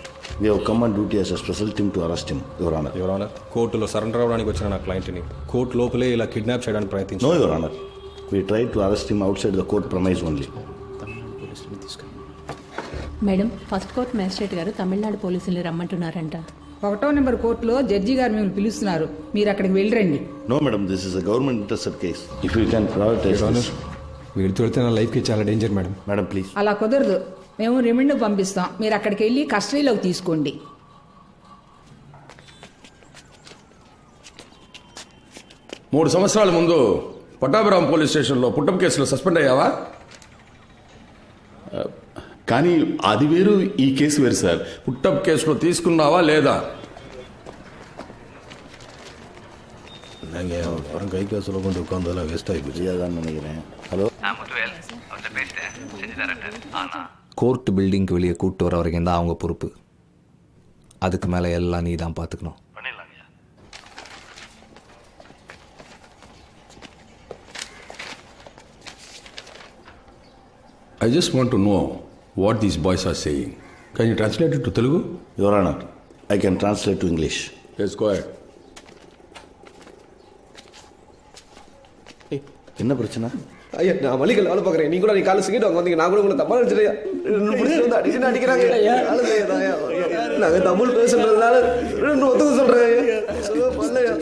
We have come on duty as a special team to arrest him, Your Honor. Your Honor, కోర్టులో సరెండర్ అవ్వడానికి వచ్చిన నా క్లయింట్ని కోర్టు లోపలే ఇలా కిడ్నాప్ చేయడానికి ప్రయత్నించారు. No, Your Honor. We tried to arrest him outside the court premise only. Madam, first court magistrate గారు తమిళనాడు పోలీసుల్ని రమ్మంటున్నారంట. 1వ నెంబర్ కోర్టులో జడ్జి గారు మిమ్మల్ని పిలుస్తున్నారు. మీరు అక్కడికి వెళ్ళరండి. No, madam, this is a government interested case. If you can prioritize this. వీడితో వెళ్తే నా లైఫ్కి చాలా డేంజర్ మేడం. Madam please. అలా కుదరదు. మేము రిమాండ్ పంపిస్తాం. మీరు అక్కడికి వెళ్ళి కస్టడీలోకి తీసుకోండి. మూడు సంవత్సరాల ముందు పట్టాభిరామ్ పోలీస్ స్టేషన్లో పుట్టప్ కేసులో సస్పెండ్ అయ్యావా? కానీ అది వేరు, ఈ కేసు వేరు సార్. పుట్టప్ కేసులో తీసుకున్నావா లేదా? வரும் கை காசுல கொண்டு உட்காந்ததெல்லாம் வேஸ்ட் ஆகி போச்சுதான் நினைக்கிறேன். ஹலோ, கோர்ட் பில்டிங்க்கு வெளியே கூப்பிட்டு வர வரைக்கும் தான் அவங்க பொறுப்பு. அதுக்கு மேலே எல்லாம் நீ தான் பார்த்துக்கணும். I just want to know what these boys are saying. Can you translate it to Telugu? Your Honor, I can translate to English. Yes, go ahead. என்ன பிரச்சனை? ஐயா, நான் மளிகையில் வேலை பார்க்குறேன். நீ கூட நீ காலை சிக்கிட்டு அவங்க வந்தீங்க. நான் கூட உங்களை தப்பா நினைச்சிடையா வந்து அடிச்சுன்னு அடிக்கிறாங்க. நாங்கள் தமிழ் பேசுறதுனால ரெண்டு ஒத்துக்க சொல்றேன்.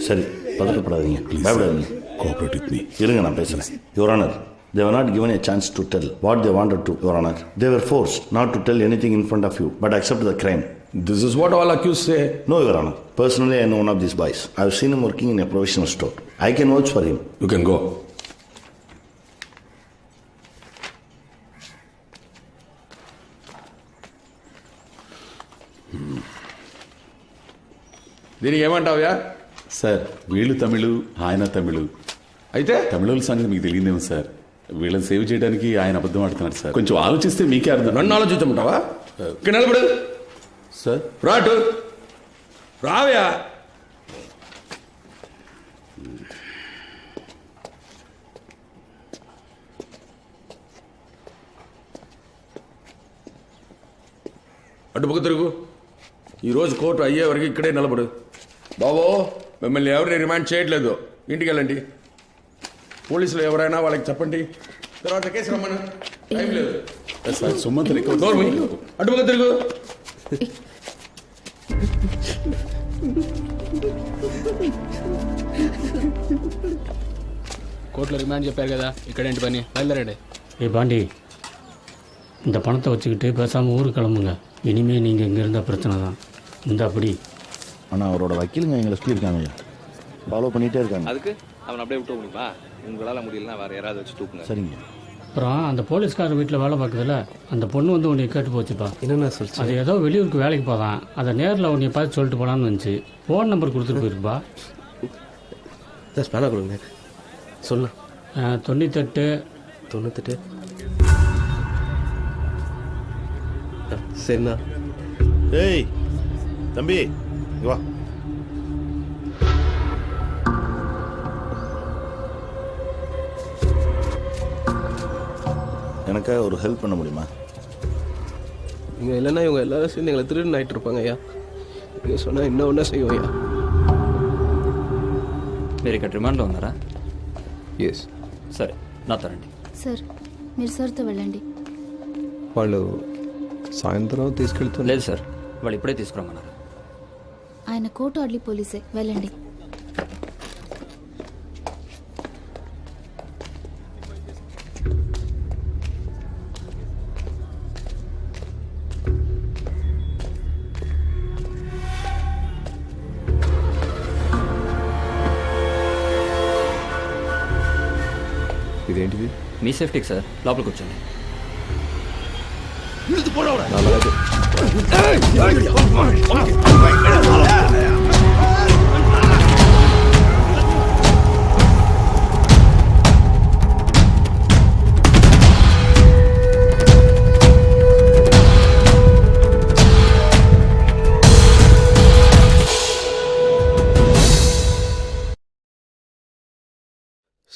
சரி, பதட்டப்படாதீங்க, பயப்படாதீங்க. Cooperate with me. இருங்க, நான் பேசுறேன். Your Honor, they were not given a chance to tell what they wanted to, Your Honor. They were forced not to tell anything in front of you, but accept the crime. This is what all accused say. No, Your Honor. Personally, I know one of these boys. I have seen him working in a provisional store. I can vouch for him. You can go. దీనికి ఏమంటావ్యా? సార్, వీళ్ళు తమిళు, ఆయన తమిళు. అయితే తమిళ సంగతి మీకు తెలియదేమో సార్. వీళ్ళని సేవ్ చేయడానికి ఆయన అబద్ధం ఆడుతున్నారు సార్. కొంచెం ఆలోచిస్తే మీకే అర్థం. నన్ను ఆలోచించమంటావా? ఇక్కడ నిలబడు సార్. రాటు రావ్యా. అటుపక్క తిరుగు. ఈరోజు కోర్టు అయ్యే వరకు ఇక్కడే నిలబడు. బాబో, మిమ్మల్ని ఎవరిని రిమాండ్ చేయట్లేదు. ఇంటికి వెళ్ళండి. పోలీసులు ఎవరైనా వాళ్ళకి చెప్పండి. తర్వాత కేసు రమ్మను. టైం లేదు. అటుపక్క తిరుగు. కోర్టులో రిమాండ్ చెప్పారు కదా, ఇక్కడేంటి పని? బయలుదేరండి. ఏ బాండి, இந்த பணத்தை வச்சுக்கிட்டு பேசாமல் ஊருக்கு கிளம்புங்க. இனிமேல் நீங்கள் இங்கே இருந்தால் பிரச்சனை தான். இந்த அப்படி. ஆனால் அவரோட வக்கீலுங்க எங்களை சொல்லியிருக்காங்க ஐயா, ஃபாலோ பண்ணிகிட்டே இருக்காங்க. அதுக்கு அவன் அப்படியே விட்டு முடியுமா? உங்களால் முடியலன்னா வேறு யாராவது வச்சு தூக்குங்க. சரிங்க. அப்புறம் அந்த போலீஸ்காரர் வீட்டில் வேலை பார்க்குறதுல அந்த பொண்ணு வந்து உன்னை கேட்டு போச்சுப்பா. என்னென்ன சொல்லிச்சு? அது ஏதோ வெளியூருக்கு வேலைக்கு போதான். அதை நேரில் உன்னை பார்த்து சொல்லிட்டு போகலான்னு வந்துச்சு. ஃபோன் நம்பர் கொடுத்துட்டு போயிருப்பா. ஸ்பேனா கொடுங்க. சொல்ல 98 சரிண்ணா. ஏய் தம்பி, வா. எனக்காக ஒரு ஹெல்ப் பண்ண முடியுமா? இங்கே இல்லைன்னா இவங்க எல்லாரும் சேர்ந்து எங்களை திருடுன்னு ஆகிட்டு இருப்பாங்க ஐயா. நீங்கள் சொன்னால் இன்னும் ஒன்றா செய்வோயா. మీరు ఇక్కడ రిమాండ్లో ఉన్నారా? ఎస్. సరే నాతో రండి. సార్ మీరు సార్తో వెళ్ళండి. వాళ్ళు సాయంత్రం తీసుకెళ్తారు. లేదు సార్, వాళ్ళు ఇప్పుడే తీసుకురమ్మన్నారు. ఆయన కోర్టు అడ్లీ పోలీసే, వెళ్ళండి. ఇదేంటిది? మీ సేఫ్టీకి సార్, లోపలికి వచ్చండి.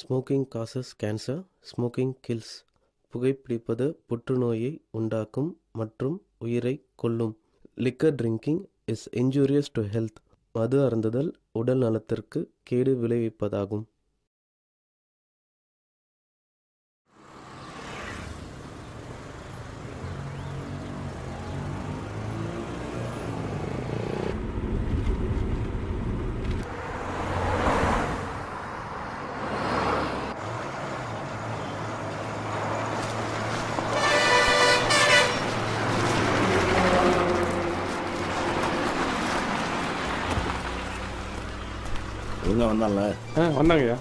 Smoking causes cancer, smoking kills. புகைப்பிடிப்பது புற்றுநோயை உண்டாக்கும் மற்றும் உயிரை கொல்லும். Liquor drinking is injurious to health. மது அருந்துதல் உடல் நலத்திற்கு கேடு விளைவிப்பதாகும். ஒழுங்கா வந்தான்ல? வந்தாங்கய்யா.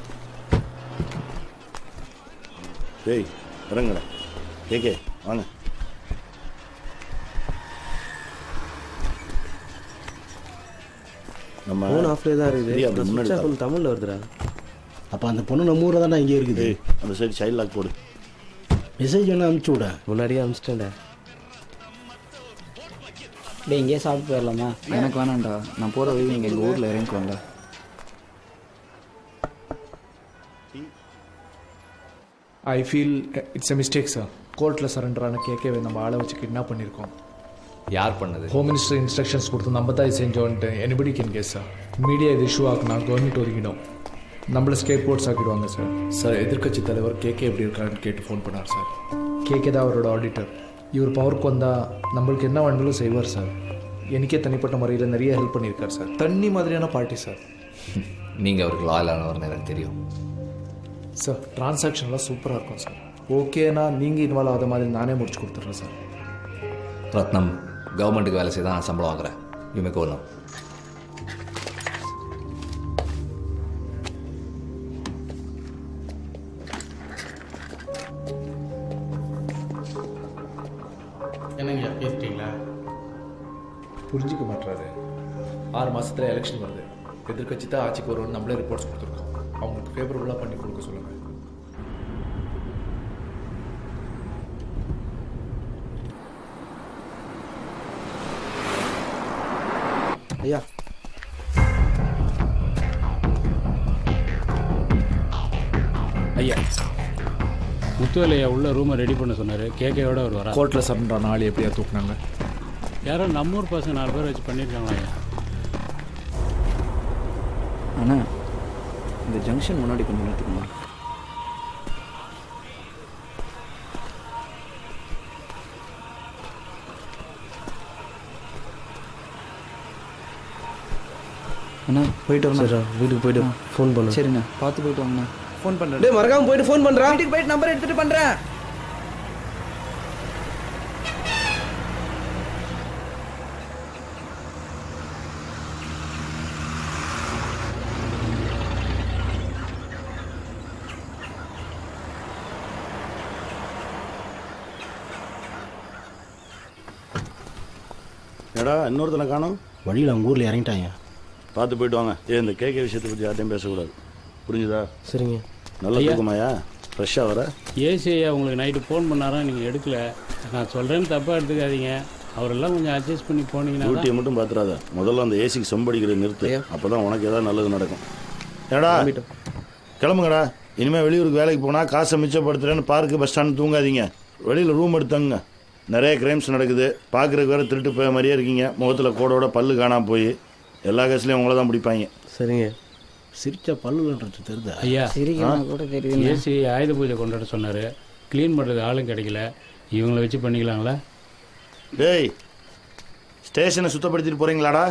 டேய் இறங்கடா. கேக்கே வாங்க. நம்ம ஃபோன் ஆஃப்லே தான் இருக்குது. முன்னாடி சுவிட்ச் ஆஃப் தமிழில் வருதுடா. அப்போ அந்த பொண்ணு நம்ம ஊரில் தானே இங்கே இருக்குது. அந்த சைடு சைல்ட் லாக் போடு. மெசேஜ் ஒன்று அனுப்பிச்சி விட. முன்னாடியே அனுப்பிச்சிட்டேன்டா. டே இங்கேயே சாப்பிட்டு போயிடலாமா? எனக்கு வேணாம்டா, நான் போகிற வழி நீங்கள் எங்கள் ஊரில் இறங்கிக்கோங்க. I feel it's a mistake sir. கோர்ட்டில் சரண்டரான கேட்கவே நம்ம ஆளை வச்சு கிட்னாப் பண்ணியிருக்கோம். யார் பண்ணது? ஹோம் மினிஸ்டர் இன்ஸ்ட்ரக்ஷன்ஸ் கொடுத்து நம்ம தான் இது செஞ்சோன்ட்டு anybody can guess sir. Media இது இஷ்யூ ஆக்குனா கவர்மெண்ட் ஒதுக்கிடும், நம்மளை ஸ்கேட் போர்ட்ஸ் ஆக்கிடுவாங்க சார். சார் எதிர்க்கட்சி தலைவர் கேகே எப்படி இருக்கான்னு கேட்டு ஃபோன் பண்ணார் சார். கேகே தான் அவரோட ஆடிட்டர். இவர் பவருக்கு வந்தால் நம்மளுக்கு என்ன வேண்டாலும் செய்வார் சார். எனக்கே தனிப்பட்ட முறையில் நிறைய ஹெல்ப் பண்ணியிருக்கார் சார். தண்ணி மாதிரியான பார்ட்டி சார். நீங்கள் அவருக்கு லாயலானவர்னு எனக்கு தெரியும் சார். டிரான்சாக்ஷன்லாம் சூப்பராக இருக்கும் சார். ஓகேனா நீங்கள் இன்வால்வ் ஆகாத மாதிரி நானே முடிச்சு கொடுத்துட்றேன் சார். ரத்னம், கவர்மெண்ட்டுக்கு வேலை செய்ய தான் நான் சம்பளம் வாங்குறேன். யூமே கோலம். என்னங்க பேசிட்டீங்களா? புரிஞ்சிக்க மாட்டாரு. 6 மாதத்தில் எலெக்ஷன் வருது. எதிர்கட்சி தான் ஆட்சிக்கு வரும்னு நம்மளே ரிப்போர்ட்ஸ் கொடுத்துருக்கோம். அவங்களுக்கு ஃபேவரபுளாக பண்ணி கொடுக்க சொல்லுங்கள். ஐயா ஐயா முத்துவேலையா உள்ள ரூமை ரெடி பண்ண சொன்னார். கேக்கையோட அவர் வரா. கோர்ட்டில் சரண்டா நாள் எப்படியா தூக்குனாங்க? யாரோ நம்மூர் பசங்க 4 பேர் வச்சு பண்ணியிருக்காங்களா ஐயா? அண்ணா இந்த ஜங்ஷன் முன்னாடி கொஞ்சம் நிறுத்துக்குமா? அண்ணா போயிட்டு வரணும். சரிடா, வீட்டுக்கு போயிட்டு ஃபோன் பண்ணு. சரிண்ணா, பார்த்து போயிட்டு வாங்கண்ணா. ஃபோன் பண்ணுறேன். டேய் மறக்காம போயிட்டு ஃபோன் பண்ணுறேன். வீட்டுக்கு போயிட்டு நம்பர் எடுத்துகிட்டு பண்ணுறேன். ஏடா இன்னொருத்தனை காணும்? வழியில் அவங்க ஊரில் இறங்கிட்டாங்க. பார்த்து போயிட்டு வாங்க. இந்த கேகே விஷயத்தை பற்றி யார்ட்டையும் பேசக்கூடாது, புரிஞ்சுதா? சரிங்க. நல்ல தூக்கமாயா? ஃப்ரெஷ்ஷாக வர? ஏசி ஐயா உங்களுக்கு நைட்டு ஃபோன் பண்ணாரா, நீங்கள் எடுக்கல. நான் சொல்கிறேன்னு தப்பாக எடுத்துக்காதீங்க. அவரெல்லாம் கொஞ்சம் அட்ஜஸ்ட் பண்ணி போனீங்கன்னா. டியூட்டியை மட்டும் பார்த்துடாத. முதல்ல அந்த ஏசிக்கு சொம்படிக்கிறத நிறுத்து. அப்போ தான் உனக்கு ஏதாவது நல்லது நடக்கும். ஏடா கிளம்புங்கடா. இனிமேல் வெளியூருக்கு வேலைக்கு போனால் காசை மிச்சப்படுத்துகிறேன்னு பார்க்கு பஸ் ஸ்டாண்டு தூங்காதீங்க. வெளியில் ரூம் எடுத்தாங்க. நிறைய கிரைம்ஸ் நடக்குது. பார்க்குறதுக்கு வேறு திருட்டு போய் மாதிரியே இருக்கீங்க. முகத்தில் கோடோட பல்லு காணாமல் போய் எல்லா கேஸ்லையும் உங்களை தான் பிடிப்பாங்க. சரிங்க. சிரிச்சா பல்லுன்றது தெரியுதா? ஐயா கூட தெரியுது. ஏசி ஆயுத பூஜை கொண்டாட சொன்னார். க்ளீன் பண்ணுறது ஆளும் கிடைக்கல. இவங்களை வச்சு பண்ணிக்கலாங்களா? டேய், ஸ்டேஷனை சுத்தப்படுத்திட்டு போகிறீங்களாடா?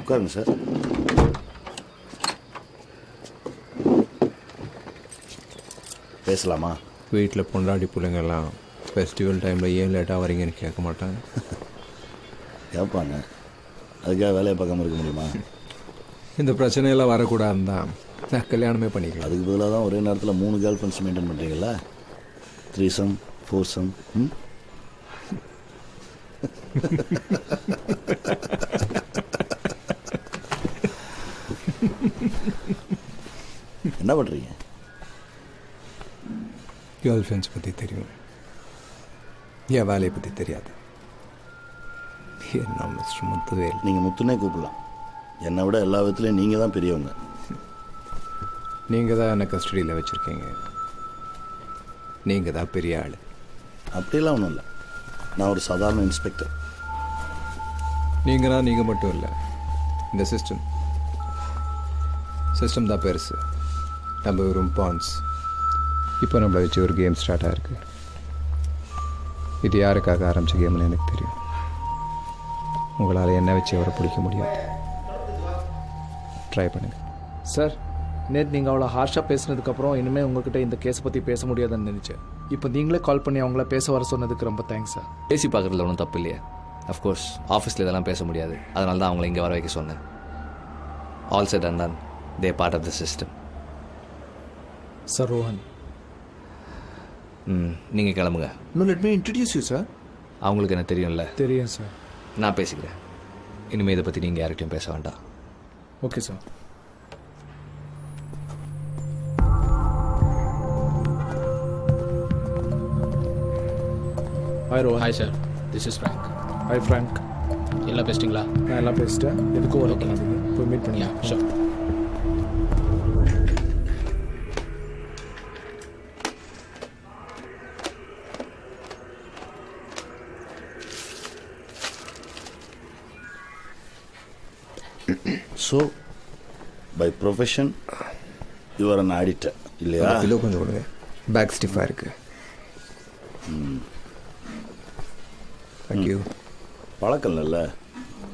உட்காருங்க சார். பேசலாமா? வீட்டில் பொண்டாடி பிள்ளைங்கெல்லாம் ஃபெஸ்டிவல் டைமில் ஏன் லேட்டாக வரீங்கன்னு கேட்க மாட்டாங்க. கேட்பாங்க. அதுக்காக வேலையை பார்க்காம இருக்க முடியுமா? இந்த பிரச்சனையெல்லாம் வரக்கூடாதுன்னு தான் நான் கல்யாணமே பண்ணிக்கலாம். அதுக்கு பதிலாக தான் ஒரே நேரத்தில் 3 கேர்ள் ஃப்ரெண்ட்ஸ் மெயின்டைன் பண்ணுறீங்களா? 3 4 என்ன பண்ணுறீங்க? கேர்ள் ஃப்ரெண்ட்ஸ் பற்றி தெரியும், என் வேலையை பற்றி தெரியாது. என்ன மிஸ்டர் முத்துவேல்? நீங்கள் முத்துனே கூப்பிடலாம். என்னை விட எல்லா விதத்துலையும் நீங்கள் தான் பெரியவங்க. நீங்கள் தான் என்னை கஸ்டடியில் வச்சுருக்கீங்க. நீங்கள் தான் பெரிய ஆள். அப்படியெல்லாம் ஒன்றும் இல்லை. நான் ஒரு சாதாரண இன்ஸ்பெக்டர். நீங்கள் மட்டும் இல்லை, இந்த சிஸ்டம் தான் பெருசு. நம்ம வெறும் பான்ஸ். இப்போ நம்மளை வச்சு ஒரு கேம் ஸ்டார்ட் ஆகிருக்கு. இது யாருக்காக ஆரம்பித்த கேம்னு எனக்கு தெரியும். உங்களால் என்ன வச்சு அவரை பிடிக்க முடியாது. ட்ரை பண்ணுங்கள் சார். நேற்று நீங்கள் அவ்வளோ ஹார்ஷாக பேசுனதுக்கப்புறம் இனிமேல் உங்ககிட்ட இந்த கேஸை பற்றி பேச முடியாதுன்னு நினச்சேன். இப்போ நீங்களே கால் பண்ணி அவங்கள பேச வர சொன்னதுக்கு ரொம்ப தேங்க்ஸ் சார். பேசி பார்க்குறதுல ஒன்றும் தப்பு இல்லையா? அஃப்கோர்ஸ் ஆஃபீஸில் இதெல்லாம் பேச முடியாது. அதனால தான் அவங்கள இங்கே வர வைக்க சொன்னேன். All set and done. They part of the system. Sir Rohan, நீங்கள் கிளம்புங்க. இன்னும் let me introduce you sir. அவங்களுக்கு என்ன தெரியும்ல? தெரியும் சார். நான் பேசிக்கிறேன். இனிமேல் இதை பற்றி நீங்கள் யார்கிட்டையும் பேச வேண்டாம். Okay sir. Hi Rohan. Hi sir, this is Frank. Hi Frank. எல்லாம் பேசிட்டீங்களா? நான் எல்லாம் பேசிட்டேன். எதுக்கும் ஒரு போய் மீட் பண்ணியா? Sure. So by profession your an auditor இல்லையா? கிலோ கொஞ்சம் கொடுங்க, பேக் ஸ்டிஃபாக இருக்குது. தேங்க்யூ. பழக்கம் இல்லைல்ல.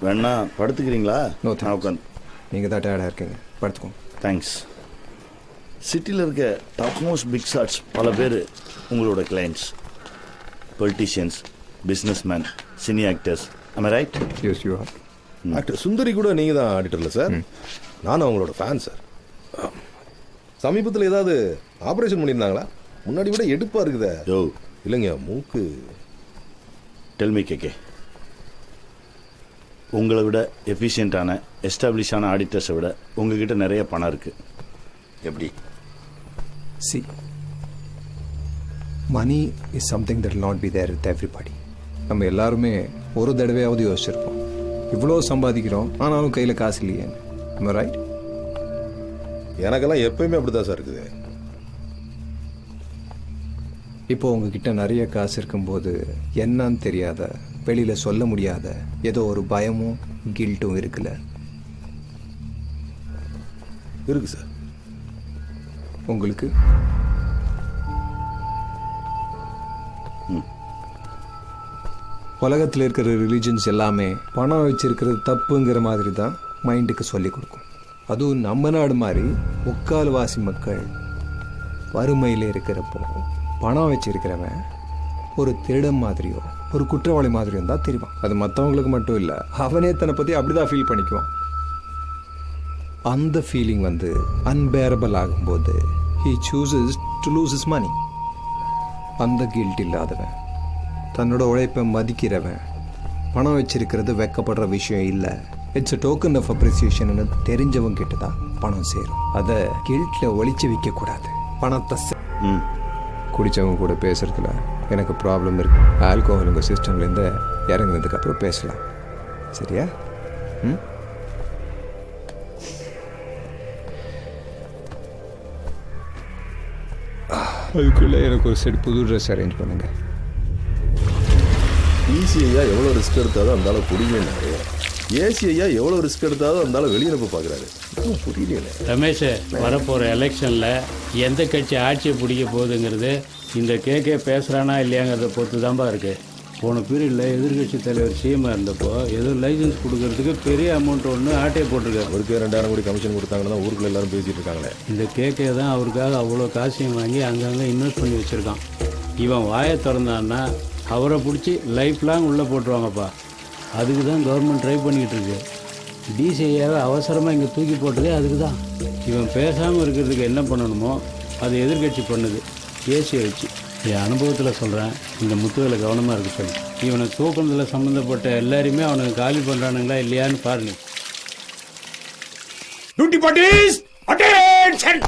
வேணா படுத்துக்கிறீங்களா? நோ நான் உட்காந்து. நீங்கள் தான் டயர்டாக இருக்கீங்க, படுத்துக்கோங்க. தேங்க்ஸ். சிட்டியில் இருக்க டாப் மோஸ்ட் பிக் ஷாட்ஸ் பல பேர் உங்களோட clients. Politicians, businessman, cine actors. am I right? Yes, you are. Actor Sundari கூட நீங்கள் தான் ஆடிட்டர்ல சார்? நானும் அவங்களோட ஃபேன் சார். சமீபத்தில் ஏதாவது ஆப்ரேஷன் பண்ணியிருந்தாங்களா? முன்னாடி விட எடுப்பாக இருக்குதே. யோ இல்லைங்க, மூக்கு. டெல்மி கேகே, உங்களை விட எஃபிஷியண்ட்டான எஸ்டாப்ளிஷான ஆடிட்டர்ஸை விட உங்ககிட்ட நிறைய பணம் இருக்குது. எப்படி? See, money is something that not be there with everybody. நம்ம எல்லாருமே ஒரு தடவையாவது யோசிச்சிருப்போம், இவ்வளோ சம்பாதிக்கிறோம் ஆனாலும் கையில் காசு இல்லையேன்னு. நம்ம ரைட்? எனக்கெல்லாம் எப்பயுமே அப்படி தான் சார் இருக்குது. இப்போ உங்ககிட்ட நிறைய காசு இருக்கும்போது என்னன்னு தெரியாத, வெளியில் சொல்ல முடியாத ஏதோ ஒரு பயமும் கில்ட்டும் இருக்குல்ல? இருக்கு சார். உங்களுக்கு? உலகத்தில் இருக்கிற ரிலீஜன்ஸ் எல்லாமே பணம் வச்சிருக்கிறது தப்புங்கிற மாதிரி தான் மைண்டுக்கு சொல்லி கொடுக்கும். அதுவும் நம்ம நாடு மாதிரி முக்கால்வாசி மக்கள் வறுமையில் இருக்கிறப்போ பணம் வச்சிருக்கிறவன் ஒரு திருடன் மாதிரியோ ஒரு குற்றவாளி மாதிரியோ தான் தெரியும். அது மற்றவங்களுக்கு மட்டும் இல்லை, அவனே தன்னை பற்றி அப்படிதான் ஃபீல் பண்ணிக்குவான். அந்த ஃபீலிங் வந்து அன்பேரபிள் ஆகும்போது he chooses to lose his money. அந்த கில்ட் இல்லாதவன், தன்னோட உழைப்பை மதிக்கிறவன், பணம் வச்சிருக்கிறது வெக்கப்படுற விஷயம் இல்லை, it's a token of appreciation தெரிஞ்சவங்க கிட்ட தான் பணம் சேரும். அதை கில்ட்டில் ஒழிச்சு வைக்கக்கூடாது. பணத்தை குடித்தவங்க கூட பேசுகிறதுல எனக்கு ப்ராப்ளம் இருக்குது. ஆல்கோஹால் உங்கள் சிஸ்டம்லேருந்து இறங்குனதுக்கப்புறம் பேசலாம். சரியா? ம். அதுக்குள்ளே எனக்கு ஒரு செட் புது ட்ரெஸ் அரேஞ்ச் பண்ணுங்க. ஈஸியா எவ்வளோ ரிஸ்க் எடுத்தாலும் அந்த அளவு குடிங்க. ஏசியா எவ்வளோ ரிஸ்க் எடுத்தாலும் அந்த அளவு வெளியினப்பு பார்க்குறாரு. புரியல ரமேஷ், வரப்போகிற எலெக்ஷனில் எந்த கட்சி ஆட்சியை பிடிக்க போகுதுங்கிறது இந்த கேகே பேசுகிறானா இல்லையாங்கிறத பொறுத்து தான்ப்பா இருக்குது. போன பீரியடில் எதிர்கட்சி தலைவர் சிஎம்மாக இருந்தப்போ ஏதோ லைசன்ஸ் கொடுக்கறதுக்கு பெரிய அமௌண்ட் ஒன்று ஆட்டையை போட்டிருக்காரு. அவருக்கு 2000 கோடி கமிஷன் கொடுத்தாங்கன்னா ஊருக்குள்ள எல்லாரும் பேசிட்டு இருக்காங்களே. இந்த கேகே தான் அவருக்காக அவ்வளோ காசையும் வாங்கி அங்கங்கே இன்வெஸ்ட் பண்ணி வச்சுருக்கான். இவன் வாயை திறந்தான்னா அவரை பிடிச்சி லைஃப் லாங் உள்ளே போட்டுருவாங்கப்பா. அதுக்கு தான் கவர்மெண்ட் ட்ரை பண்ணிக்கிட்டு இருக்கு. டிசிஐயாவை அவசரமாக இங்கே தூக்கி போட்டதே அதுக்கு தான். இவன் பேசாமல் இருக்கிறதுக்கு என்ன பண்ணணுமோ அது எதிர்கட்சி பண்ணுது, ஏசியை வச்சு. என் அனுபவத்தில் சொல்கிறேன், இந்த முத்துவேலை கவனமாக இருக்க சொல்லி. இவனை தூக்கத்தில் சம்மந்தப்பட்ட எல்லாரையுமே அவனுக்கு காலி பண்ணுறானுங்களா இல்லையான்னு பாருங்க. Duty parties attention.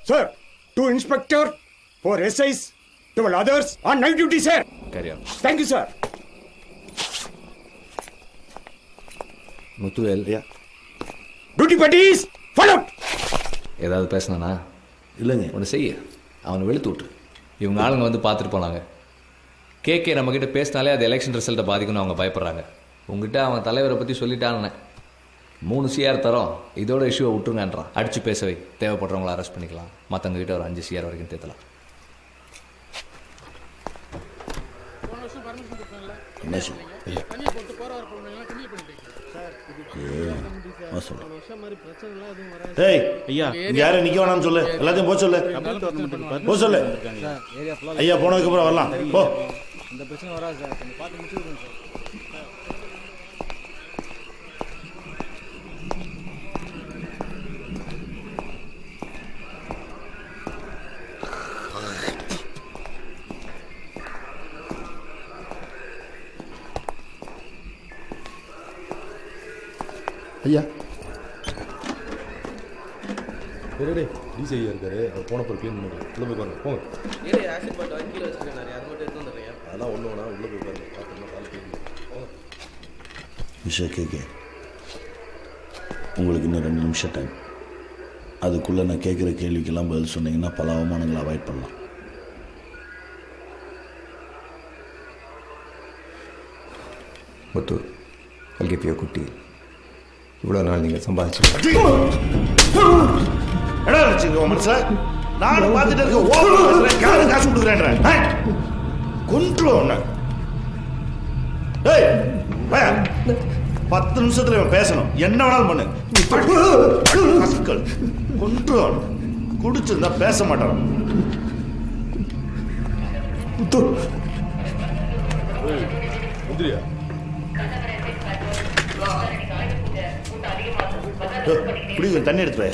Sir, 2 inspector, 4 SIs, 12 others on night duty, sir. Carry on. Thank you, sir. Muthuvel, duty parties follow. ஏதாவது பேசினானா? இல்லைங்க. ஒன்று செய்ய, அவனை வெளுத்து விட்டு இவங்க ஆளுங்க வந்து பார்த்துட்டு போனாங்க. கேகே நம்மக்கிட்ட பேசினாலே அது எலெக்ஷன் ரிசல்ட்டை பாதிக்கணும்னு அவங்க பயப்படுறாங்க. உங்ககிட்ட அவன் தலைவரை பற்றி சொல்லிட்டான்னு 3 CR தரோம், இதோட இஷ்யூவை விட்டுருங்கன்றான். அடித்து பேசவை, தேவைப்படுறவங்கள அரெஸ்ட் பண்ணிக்கலாம். மற்றவங்க கிட்ட ஒரு 5 CR வரைக்கும் தேத்தலாம். யாரும் நிக்க வேணாம்னு சொல்லு, எல்லாத்தையும் போக சொல்லு, போக சொல்லு. ஐயா போனதுக்கு அப்புறம் வரலாம். போ. இந்த பிரச்சனை வராது சார், கொஞ்சம் பார்த்து முடிச்சுடுங்க சார். ஐயா டே டிசி ஐயா இருக்காரு, அவர் போன பிறகு க்ளீன் பண்ணுங்க. உள்ள போய் பாருங்க, போங்க. அதெல்லாம் ஒன்று வேணா, உள்ள போய் பாருங்க. பார்த்துமா கால் போங்க. மிஸ்டர் கேகே, உங்களுக்கு இன்னும் 2 நிமிஷம் டைம். அதுக்குள்ளே நான் கேட்குற கேள்விக்கெல்லாம் பதில் சொன்னீங்கன்னா பல அவமானங்களை அவாய்ட் பண்ணலாம். முத்து, அல்கிப்பியோ குட்டி, இவ்வளோ நாள் நீங்கள் சம்பாதிச்சு மனசுல நானும் பார்த்துட்டு இருக்க காசு கொடுக்குறேன் கொன்று ஒண்ணு. 10 நிமிஷத்துல இவன் பேசணும், என்ன வேணாலும் பண்ணு. கொன்று குடிச்சிருந்தா பேச மாட்டான். குடி, தண்ணி எடுத்து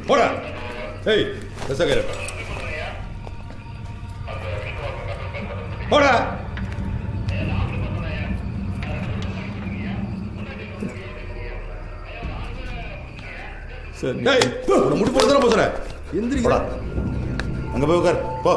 போடா. ஏய் ரசகர போடா. சரி, முடி போட தானே போசுற. எந்திரிக்கடா, அங்க போய் உட்கார். போ.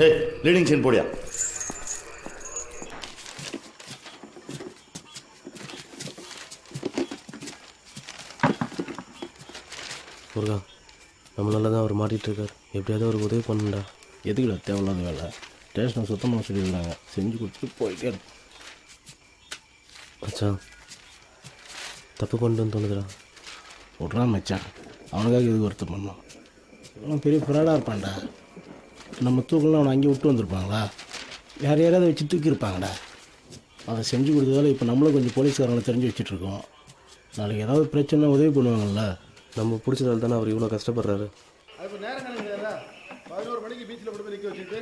ஏய், லீடிங் சீன் போடியா. முருகா, நம்மளால தான் அவர் மாட்டிகிட்டு இருக்கார். எப்படியாவது ஒரு உதவி பண்ணுண்டா. எதுக்குடா தேவையில்லாத வேலை? ஸ்டேஷனை சுத்தம் பண்ண சொல்லியிருக்காங்க, செஞ்சு கொடுத்துட்டு போயிட்டே இருக்கும். மச்சான், தப்பு பண்ணிட்டுன்னு தோணுதுடா. விட்றான் மச்சான், அவனுக்காக எதுக்கு வருத்தம் பண்ணோம். அவன் பெரிய ஃப்ராடாக இருப்பான்டா. நம்ம தூக்கலாம் அவனை அங்கேயே விட்டு வந்திருப்பாங்களா, வேறு யாராவது வச்சு தூக்கியிருப்பாங்கடா. அதை செஞ்சு கொடுத்ததால இப்போ நம்மளும் கொஞ்சம் போலீஸ்காரங்களை தெரிஞ்சு வச்சுட்ருக்கோம். நாளைக்கு ஏதாவது பிரச்சனை உதவி பண்ணுவாங்கல்ல. நம்ம பிடிச்சதால தானே அவர் இவ்வளோ கஷ்டப்படுறாரு. இப்போ நேரம் கணக்கு 11 மணிக்கு பீச்சில் கொண்டு போய் நிற்க வச்சுட்டு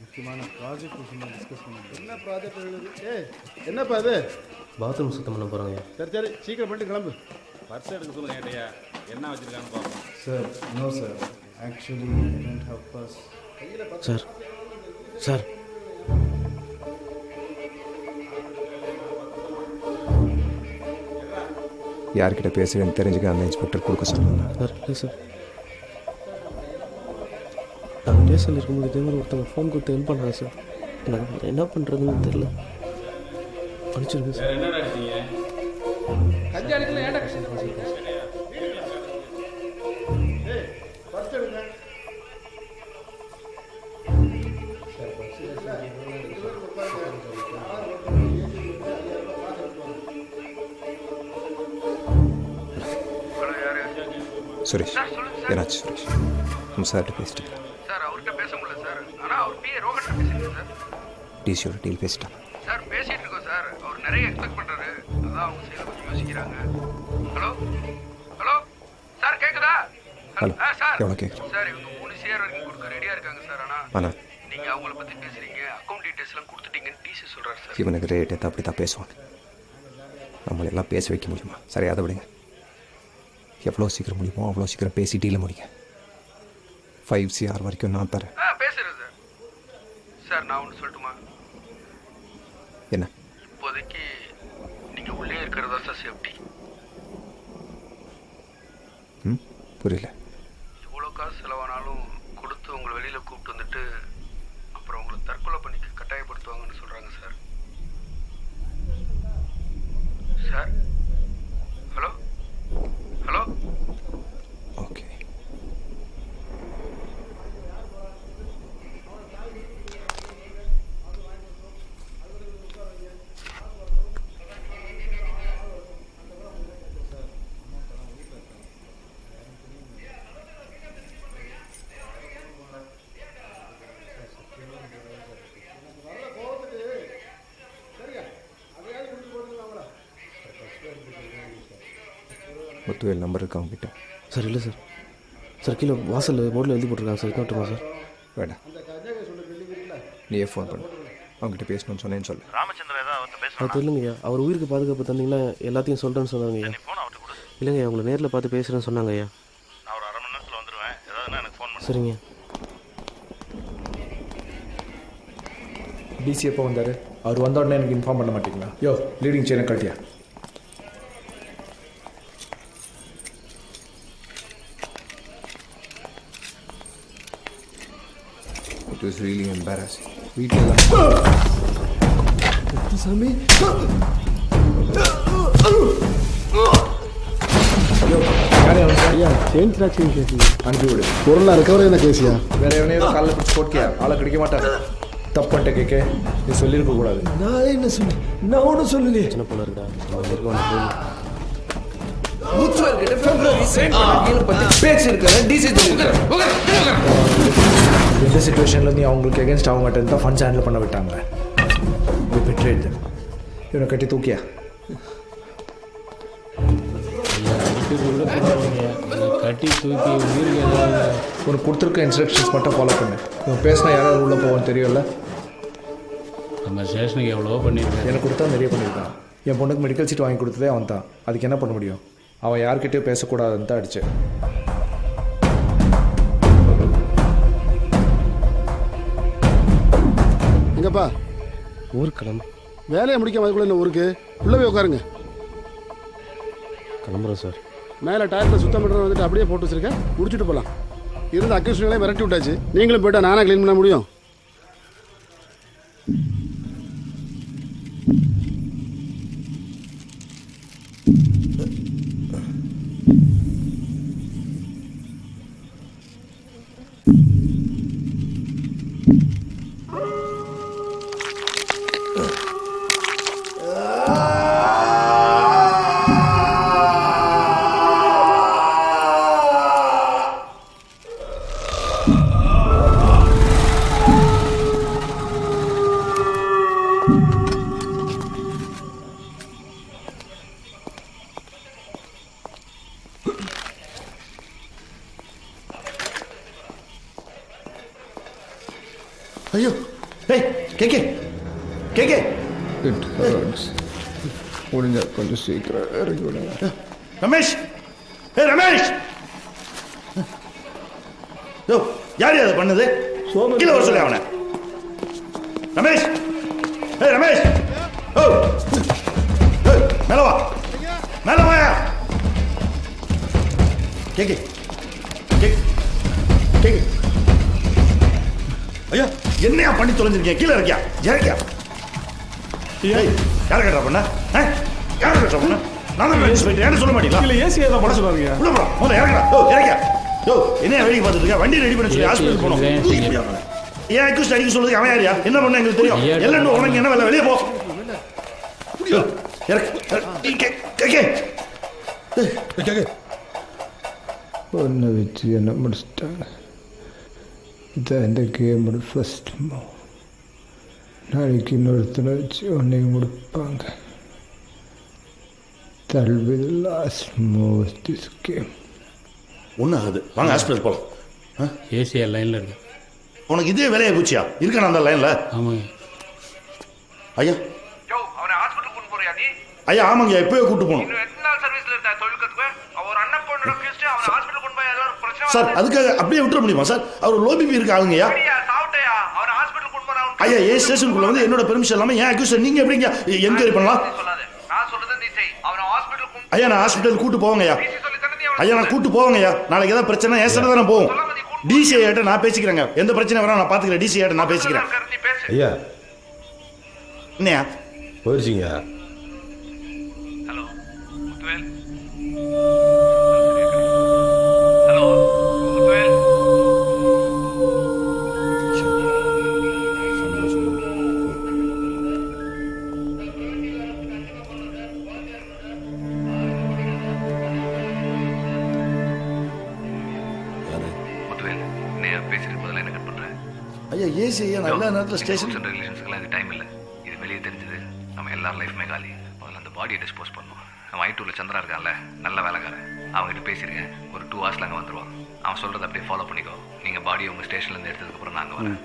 முக்கியமான ப்ராஜெக்ட் விஷயமா டிஸ்கஸ் பண்ணுங்க. என்ன ப்ராஜெக்ட் எழுது? என்னப்பா அது? பாத்ரூம் சுத்தம் பண்ண போகிறாங்க. சரி சீக்கிரம் பண்ணிட்டு கிளம்பு. பர்ஸ் எடுக்க சொல்லுங்க ஏட்டையா, என்ன வச்சுருக்கான்னு பார்ப்போம். Sir no sir, actually I don't have purse. Sir sir யார்கிட்ட பேசுகிறேன்னு தெரிஞ்சுக்க அந்த இன்ஸ்பெக்டர் கொடுக்க சொன்னாங்க. சார் இல்லை சார், நான் ஸ்டேஷனில் இருக்கும்போது இதே மாதிரி ஒருத்தவங்க ஃபோன் கொடுத்து ஹெல்ப் பண்ணுறாங்க சார். எனக்கு என்ன பண்ணுறதுன்னு தெரியல. அனுப்பிச்சிருங்க சார். என்னடா அடிச்சீங்க? கஞ்சி அடிக்கல ஏன்டா பர்ஸ் எடுங்க. சுரேஷ் என்னாச்சு? சுரேஷ் நம்ம சார்கிட்ட பேசிட்டு சார் அவர்கிட்ட பேச முடியல சார். ஆனால் அவர் பிஏ ரோகன் பேசிட்டு சார். டிசியோட டீல் பேசிட்டான் சார். பேசிட்டு இருக்கோம் சார். அவர் நிறைய எக்ஸ்பெக்ட் பண்ணுறாரு. அதான் அவங்க சைடில் கொஞ்சம் யோசிக்கிறாங்க. ஹலோ ஹலோ சார் கேட்குதா? ஹலோ சார் எவ்வளோ கேட்குறேன் சார், இவங்க 3 CR வரைக்கும் கொடுக்க ரெடியாக இருக்காங்க சார். ஆனால் நீங்கள் அவங்கள பற்றி பேசுகிறீங்க, அக்கௌண்ட் டீட்டெயில்ஸ்லாம் கொடுத்துட்டீங்கன்னு டிசி சொல்கிறார் சார். இவனுக்கு ரேட் எடுத்து அப்படி தான் பேசுவாங்க. நம்மளெல்லாம் பேச வைக்க முடியுமா? சரி அதை விடுங்க. எவ்வளோ சீக்கிரம் முடியுமோ அவ்வளோ சீக்கிரம் பேசி டீலை முடிங்க. 5 CR வரைக்கும் நான் தரேன். பேசுகிறேன் சார். சார் நான் ஒன்று சொல்லட்டுமா? என்ன? இப்போதைக்கு நீங்கள் உள்ளே இருக்கிறதா சார் சேஃப்டி. புரியல. இவ்வளோ காசு செலவானாலும் கொடுத்து உங்களை வெளியில் கூப்பிட்டு வந்துட்டு அப்புறம் உங்களை தற்கொலை பண்ணிக்க கட்டாயப்படுத்துவாங்கன்னு சொல்கிறாங்க sir. Sir hello hello okay. Muthuvel number இருக்கா அவங்ககிட்ட? சார் இல்லை சார். சார் கீழே வாசல் போர்டில் எழுதி போட்டிருக்காங்க சார். இன்னொட்டுமா சார்? வேண்டாம், நீயே ஃபோன் பண்ணு. அவங்ககிட்ட பேசணும்னு சொன்னேன்னு சொல்லு. ராமச்சந்திரன் ஏதாவது பேச அது தெரியலங்கய்யா. அவர் உயிருக்கு பாதுகாப்பு தந்தீங்கன்னா எல்லாத்தையும் சொல்கிறேன்னு சொன்னாங்கய்யா. இல்லைங்கய்யா, உங்களை நேரில் பார்த்து பேசுகிறேன்னு சொன்னாங்கய்யா. நான் ஒரு 1/2 மணி நேரத்தில் வந்துடுவேன். ஏதாவதுன்னா எனக்கு ஃபோன் பண்ணு. சரிங்க. டிசி எப்போ வந்தார்? அவர் வந்த உடனே எனக்கு இன்ஃபார்ம் பண்ண மாட்டீங்களா? யோ லீடிங் செயினை கட்டியா? It was really embarrassing. வீட்டில் சாமி அனுப்பிவிடு. பொருளாக ரெக்கவரி என்ன கேசியா? வேற எவனையோ காலைல பிடிச்சி போட்டியா? ஆளை கிடைக்க மாட்டாங்க. தப்பு பண்ணிட்ட கேட்க நீ சொல்லியிருக்க கூடாது. நான் என்ன சொன்னேன்? நான் ஒன்றும் சொல்லலையே. சின்ன பொண்ணு இருக்கா? இந்த சிச்சுவேஷன்ல நீ அவங்களுக்கு எகென்ஸ்ட் ஆக மாட்டேன்னு தான் ஃபண்ட்ஸ் ஹேண்டில் பண்ண விட்டாங்க. இவனை கட்டி தூக்கியா? கட்டி தூக்கி உயிருக்கு உனக்கு கொடுத்துருக்க இன்ஸ்ட்ரக்ஷன்ஸ் மட்டும் ஃபாலோ பண்ணு. இவன் பேசினா யாராவது உள்ளே போவோன்னு தெரியும்ல. நம்ம ஸ்டேஷனுக்கு எவ்வளோ பண்ணியிருக்கேன். எனக்கு கொடுத்தா நிறைய பண்ணியிருக்கான். என் பொண்ணுக்கு மெடிக்கல் சீட் வாங்கி கொடுத்ததே அவன் தான். அதுக்கு என்ன பண்ண முடியும்? அவன் யார்கிட்டயும் பேசக்கூடாதுன்னு தான் அடிச்சேன். எங்கப்பா ஊருக்கு கிளம்பு. வேலையை முடிக்காம அதுக்குள்ள என்ன ஊருக்கு உள்ளே போய் உட்காருங்க. கிளம்புறோம் சார். மேலே டயத்தில் சுத்தம் பண்ணுறது வந்துட்டு அப்படியே போட்டு வச்சிருக்கேன். முடிச்சுட்டு போகலாம். இருந்த அக்யூஸ்டுகளே மிரட்டி விட்டாச்சு. நீங்களும் போய்ட்டா நானாக க்ளீன் பண்ண முடியும்? ஐயோ ஏய் கேக்கே கேக்கே முடிஞ்ச கொஞ்சம் சீக்கிரம் இறங்கி விடுங்க. ரமேஷ் ரமேஷ் யோ யார் அதை பண்ணது கீழே வர சொல்லி அவனை ரமேஷ் ரமேஷ் ஓ மேல வா மேல வாயா கேக்கே கேக்கே ஐயா என்னையா பண்ணி தொலைஞ்சிருக்கேன் கீழே இருக்கியா இறக்கியா யாரை கேட்டா பண்ண யாரை கேட்டா பண்ண நான் தான் இன்ஸ்பெக்டர் என்ன சொல்ல மாட்டீங்களா இல்ல ஏசி ஏதோ பண்ண சொல்றாங்க உள்ள போடா முதல்ல இறங்கடா இறக்கியா என்ன வேடிக்கை பார்த்துட்டு இருக்க வண்டி ரெடி பண்ண சொல்லி ஹாஸ்பிட்டல் போனோம் ஏன் அக்யூஸ்ட் அடிக்க சொல்றதுக்கு அவன் யாரியா என்ன பண்ண எங்களுக்கு தெரியும் எல்லாம் உனக்கு என்ன வேலை வெளியே போ ஒன்றை வச்சு என்ன முடிச்சிட்டாங்க. இதான் இந்த கேமோட ஃபர்ஸ்ட் மூவ். நாளைக்கு இன்னொருத்தனை வச்சு ஒன்றையும் முடிப்பாங்க. That will be the last move of this game. ஒன்றும் ஆகுது வாங்க ஹாஸ்பிட்டல் போகலாம். ஏசியா லைனில் இருக்கு. உனக்கு இதே வேலையை பூச்சியா இருக்கான அந்த லைனில்? ஆமாங்க ஐயா. யோ அவனை ஹாஸ்பிட்டல் கொண்டு போறியா நீ? ஐயா ஆமாங்க எப்போயே கூட்டு போகணும். இன்னும் எத்தனை நாள் சர்வீஸ்ல இருக்க தொழில் கத்துக்க? அவர் அண்ணன் பொண்ணோட கேஸ்ட் அவனை ஹாஸ்பிட்டல் கொண்டு போய் எல்லாரும் பிரச்சனை சார் அதுக்காக அப்படியே விட்டுற முடியுமா சார்? அவர் லோ பிபி இருக்க ஆளுங்கய்யா. சாவுட்டையா அவனை ஹாஸ்பிட்டல் கொண்டு போறான். ஐயா ஏன் ஸ்டேஷனுக்குள்ள வந்து என்னோட பெர்மிஷன் இல்லாமல் ஏன் அக்யூஸ் நீங்க எப்படிங்க என்கொயரி பண்ணலாம்? நான் சொல்றதை நீ செய். அவனை ஹாஸ்பிட்டல் கொண்டு ஐயா நான் ஹாஸ்பிட்டல் கூட்டு போவாங்கய்யா. ஐயா நான் கூட்டு போவாங்கய்யா. நாளைக்கு ஏதாவது பிரச்சனை ஏன் சார் தானே போவோம். டிசி ஐட்ட நான் பேசிக்கிறேங்க. எந்த பிரச்சனை வர நான் பாத்துக்கிறேன். டிசி ஐட்ட நான் பேசிக்கிறேன். ஐயா என்னையா போயிருச்சிங்க. ஹலோ முத்துவேல். ஹலோ முத்துவேல். ஐயா ஏசி ஐயா நான் எல்லா நேரத்தில் ஸ்டேஷன் ரிலேஷன்ஸ்க்குலாம் இது டைம் இல்லை. இது வெளியே தெரிஞ்சது நம்ம எல்லாரும் லைஃப்மே காலி. முதல்ல அந்த பாடியை டிஸ்போஸ் பண்ணணும். அவன் I2ல சந்திரா இருக்கான்ல நல்ல வேலைக்காரன். அவங்ககிட்ட பேசியிருக்கேன். ஒரு 2 ஹவர்ஸில் அங்கே வந்துடுவான். அவன் சொல்கிறத அப்படியே ஃபாலோ பண்ணிக்கோ. நீங்கள் பாடியை உங்கள் ஸ்டேஷன்லேருந்து எடுத்ததுக்கப்புறம் நான் அங்கே வரேன்.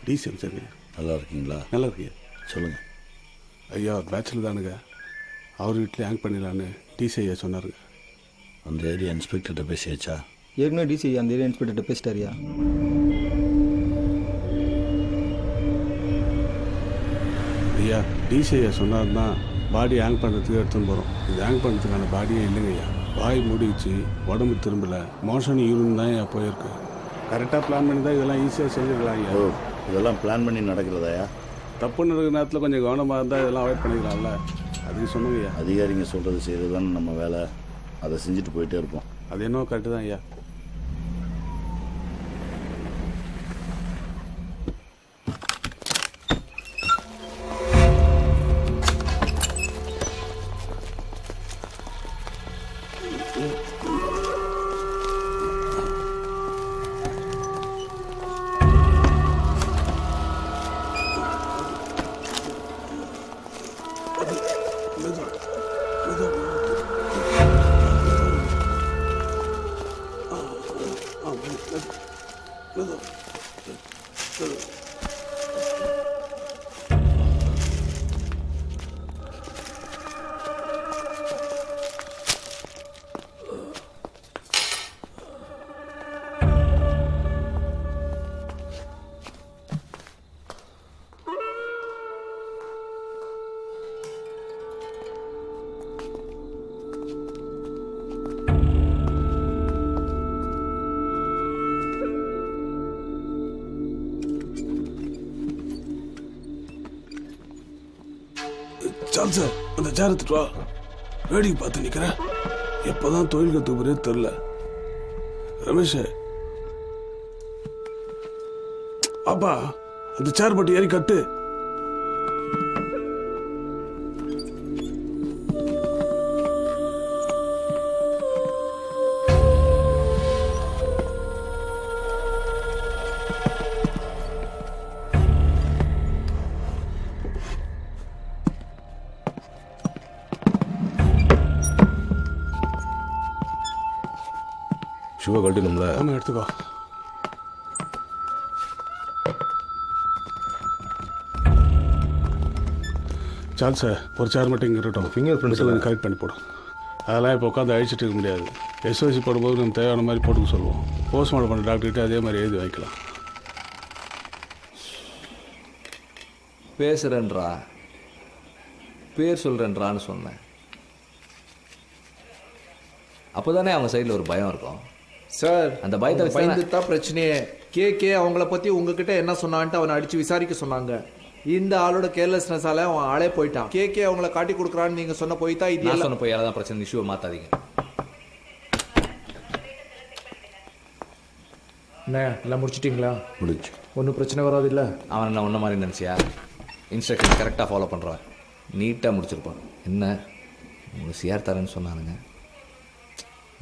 டிசிஎம் சார் நல்லா இருக்கீங்களா? நல்லா இருக்கீங்க. சொல்லுங்கள் ஐயா ஒரு பேச்சுலர் தானுங்க. அவர் வீட்டில் ஹேங் பண்ணிடலான்னு டிசி ஐயா சொன்னாருங்க. அந்த ஏரியா இன்ஸ்பெக்டர்கிட்ட பேசியாச்சா? ஏற்கனவே டிசி அந்த ஏரியா இன்ஸ்பெக்டர்கிட்ட பேசிட்டாரியா? ஐயா டிசி ஐயா சொன்னார்னா பாடி ஹேங் பண்ணுறதுக்கு எடுத்துன்னு போகிறோம். இது ஹேங் பண்ணுறதுக்கான பாடியே இல்லைங்க ஐயா. வாய் மூடிச்சு, உடம்பு திரும்பலை, மோஷன் யூரின் தான் ஐயா போயிருக்கு. கரெக்டாக பிளான் பண்ணி தான் இதெல்லாம் ஈஸியாக செஞ்சுருக்கலாம் ஐயா. இதெல்லாம் பிளான் பண்ணி நடக்கிறதாயா? தப்பு நடக்கிற நேரத்தில் கொஞ்சம் கவனமாக இருந்தால் இதெல்லாம் அவாய்ட் பண்ணிக்கலாம்ல. அதுக்கு சொன்னங்க ஐயா. அதிகாரிங்க சொல்கிறது செய்கிறது தானே நம்ம வேலை. அதை செஞ்சுட்டு போயிட்டே இருப்போம். அது என்னவோ கரெக்டு தான் ஐயா. சார்ல்ஸ் அந்த சேர் எடுத்துட்டு வா. வேடிக்கை பார்த்து நிக்கிறேன். எப்பதான் தொழில் கத்துக்கிறே தெரியல. ரமேஷ் அப்பா அந்த சேர் பட்டி ஏறி கட்டு. ஷூவை கழட்டணும்ல? ஆமாம், எடுத்துக்கோ. சார்ல்ஸ் ஒரு சேர் மட்டும் இங்கே இருக்கட்டும். ஃபிங்கர் பிரிண்ட்ஸ் கரெக்ட் பண்ணி போடும். அதெல்லாம் இப்போ உட்காந்து அழிச்சிட்டு இருக்க முடியாது. எஸ்ஓசி போடும்போது நம்ம தேவையான மாதிரி போட்டுக்க சொல்லுவோம். போஸ்ட்மார்ட்டம் பண்ண டாக்டர்கிட்ட அதே மாதிரி எழுதி வைக்கலாம். பேசுகிறேன்றா, பேர் சொல்கிறேன்றான்னு சொன்னேன். அப்போ தானே அவங்க சைடில் ஒரு பயம் இருக்கும் சார். அந்த பயத்தை பயந்து தான் பிரச்சனையே. கே அவங்கள பற்றி உங்ககிட்ட என்ன சொன்னான்ட்டு அவனை அடித்து விசாரிக்க சொன்னாங்க. இந்த ஆளோட கேர்லெஸ்னஸால அவன் ஆளே போயிட்டான். கே அவங்கள காட்டி கொடுக்குறான்னு நீங்கள் சொன்ன போய் தான் இது சொன்ன போய் தான் பிரச்சனை. இஷ்யூவை மாற்றாதீங்க. என்ன எல்லாம் முடிச்சிட்டிங்களா? முடிச்சு. ஒன்றும் பிரச்சனை வராது இல்லை? அவன் நான் ஒன்றை மாதிரி நினச்சியா? இன்ஸ்ட்ரக்ஷன் கரெக்டாக ஃபாலோ பண்ணுறான், நீட்டாக முடிச்சிருப்பான். என்ன உங்களுக்கு சிஆர் தரேன்னு சொன்னானுங்க,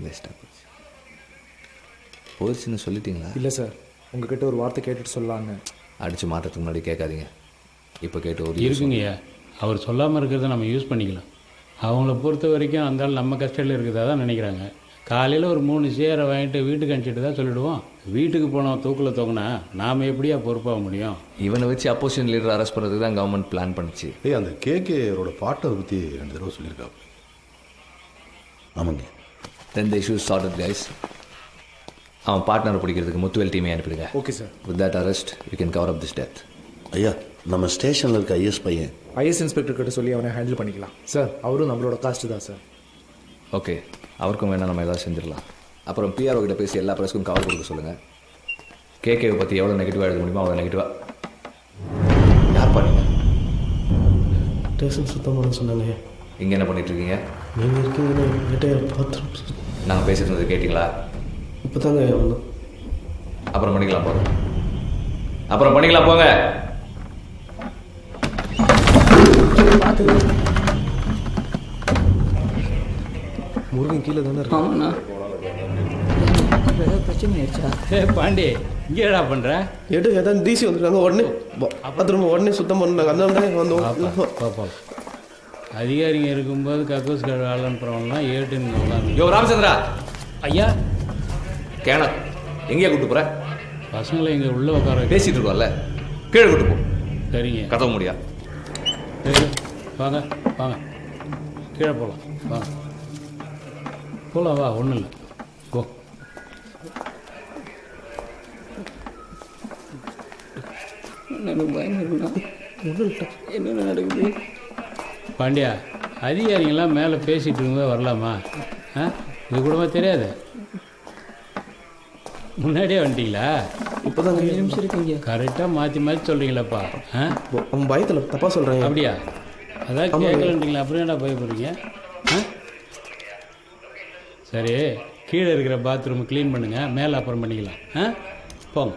வேஸ்ட்டாக போச்சு. போயிடுச்சுன்னு சொல்லிட்டீங்களா? இல்லை சார், உங்ககிட்ட ஒரு வார்த்தை கேட்டுட்டு சொல்லலாங்க. அடித்து மாற்றத்துக்கு முன்னாடி கேட்காதீங்க. இப்போ கேட்டு ஒரு இருக்குங்கய்யா. அவர் சொல்லாமல் இருக்கிறத நம்ம யூஸ் பண்ணிக்கலாம். அவங்கள பொறுத்த வரைக்கும் அந்த ஆள் நம்ம கஷ்டத்தில் இருக்கிறதா தான் நினைக்கிறாங்க. காலையில் ஒரு 3 சேரை வாங்கிட்டு வீட்டுக்கு அனுப்பிச்சிட்டு தான் சொல்லிவிடுவோம். வீட்டுக்கு போனோம் தூக்கில் தூக்குனா நாம் எப்படியா பொறுப்பாக முடியும்? இவனை வச்சு அப்போசிஷன் லீடர் அரெஸ்ட் பண்ணுறதுக்கு தான் கவர்மெண்ட் பிளான் பண்ணிச்சு. அந்த கேரோட பார்ட்னர் பற்றி 2 தடவை சொல்லியிருக்காங்க. ஆமாங்க. Then the issue is sorted, guys. அவன் பார்ட்னர் பிடிக்கிறதுக்கு முத்துவேல் டீமே அனுப்பிடுங்க. Okay sir. With that arrest, we can cover up this death. ஐயா, நம்ம ஸ்டேஷனில் இருக்க ஐஎஸ் பையன் ஐஎஸ் இன்ஸ்பெக்டர் கிட்ட சொல்லி அவனை ஹேண்டில் பண்ணிக்கலாம் சார். அவரும் நம்மளோட காஸ்ட் தான் சார். ஓகே, அவருக்கும் வேணால் நம்ம ஏதாவது செஞ்சிடலாம். அப்புறம் பிஆர்ஓ கிட்ட பேசி எல்லா ப்ரெஸ்க்கும் கவர் கொடுக்க சொல்லுங்கள். கேகேவை பற்றி எவ்வளோ நெகட்டிவாக எழுத முடியுமோ அவ்வளோ நெகட்டிவாக. யார் பண்ணீங்க? ஸ்டேஷன் சுத்தம் பண்ண சொன்னாங்க. இங்கே என்ன பண்ணிட்டு இருக்கீங்க? நீங்கள் இருக்கீங்கன்னு பாத்ரூம். நாங்கள் பேசிட்டு இருந்தது கேட்டிங்களா? இப்போ தாங்க வந்தோம். அப்புறம் பண்ணிக்கலாம் போங்க. அப்புறம் பண்ணிக்கலாம் போங்க. முருகன் கீழே தானே இருக்கு. பிரச்சனை ஆயிடுச்சா? பாண்டி இங்கே என்னடா பண்ணுற? ஏதாவது டிசி வந்துருக்காங்க. உடனே பாத்ரூம் உடனே சுத்தம் பண்ணாங்க. அந்த வந்தோம். அதிகாரிங்க இருக்கும்போது கக்கூஸ் வேலை அனுப்புறவங்களாம் ஏட்டுன்னு. யோ ராமச்சந்திரா. ஐயா கேன எங்கேயா கூட்டு போகிற? பசங்களை இங்கே உள்ளே உட்கார பேசிகிட்டு இருக்கோம்ல, கீழே கூட்டு போ. சரிங்க. கதவு முடியா? சரி வாங்க வாங்க, கீழே போகலாம். வாங்க போகலாம், வா. ஒன்றும் இல்லை, போ. எனக்கு பயம் இருக்குண்ணா. என்னென்ன நடக்குது? பாண்டியா, அதிகாரிங்கெல்லாம் மேலே பேசிகிட்டு இருக்கும்போது வரலாமா? இது கூடமா தெரியாது? முன்னாடியே வந்துட்டீங்களா? இப்போ தான் 5 நிமிஷம் இருக்குங்க. கரெக்டாக மாற்றி மாற்றி சொல்கிறீங்களாப்பா? அவன் பயத்தில் தப்பாக சொல்கிறேன். அப்படியா? அதான் கேட்கலன்றீங்களா? அப்புறம் என்ன பயப்படுறீங்க? சரி, கீழே இருக்கிற பாத்ரூம் க்ளீன் பண்ணுங்கள், மேலே அப்புறம் பண்ணிக்கலாம். போங்க.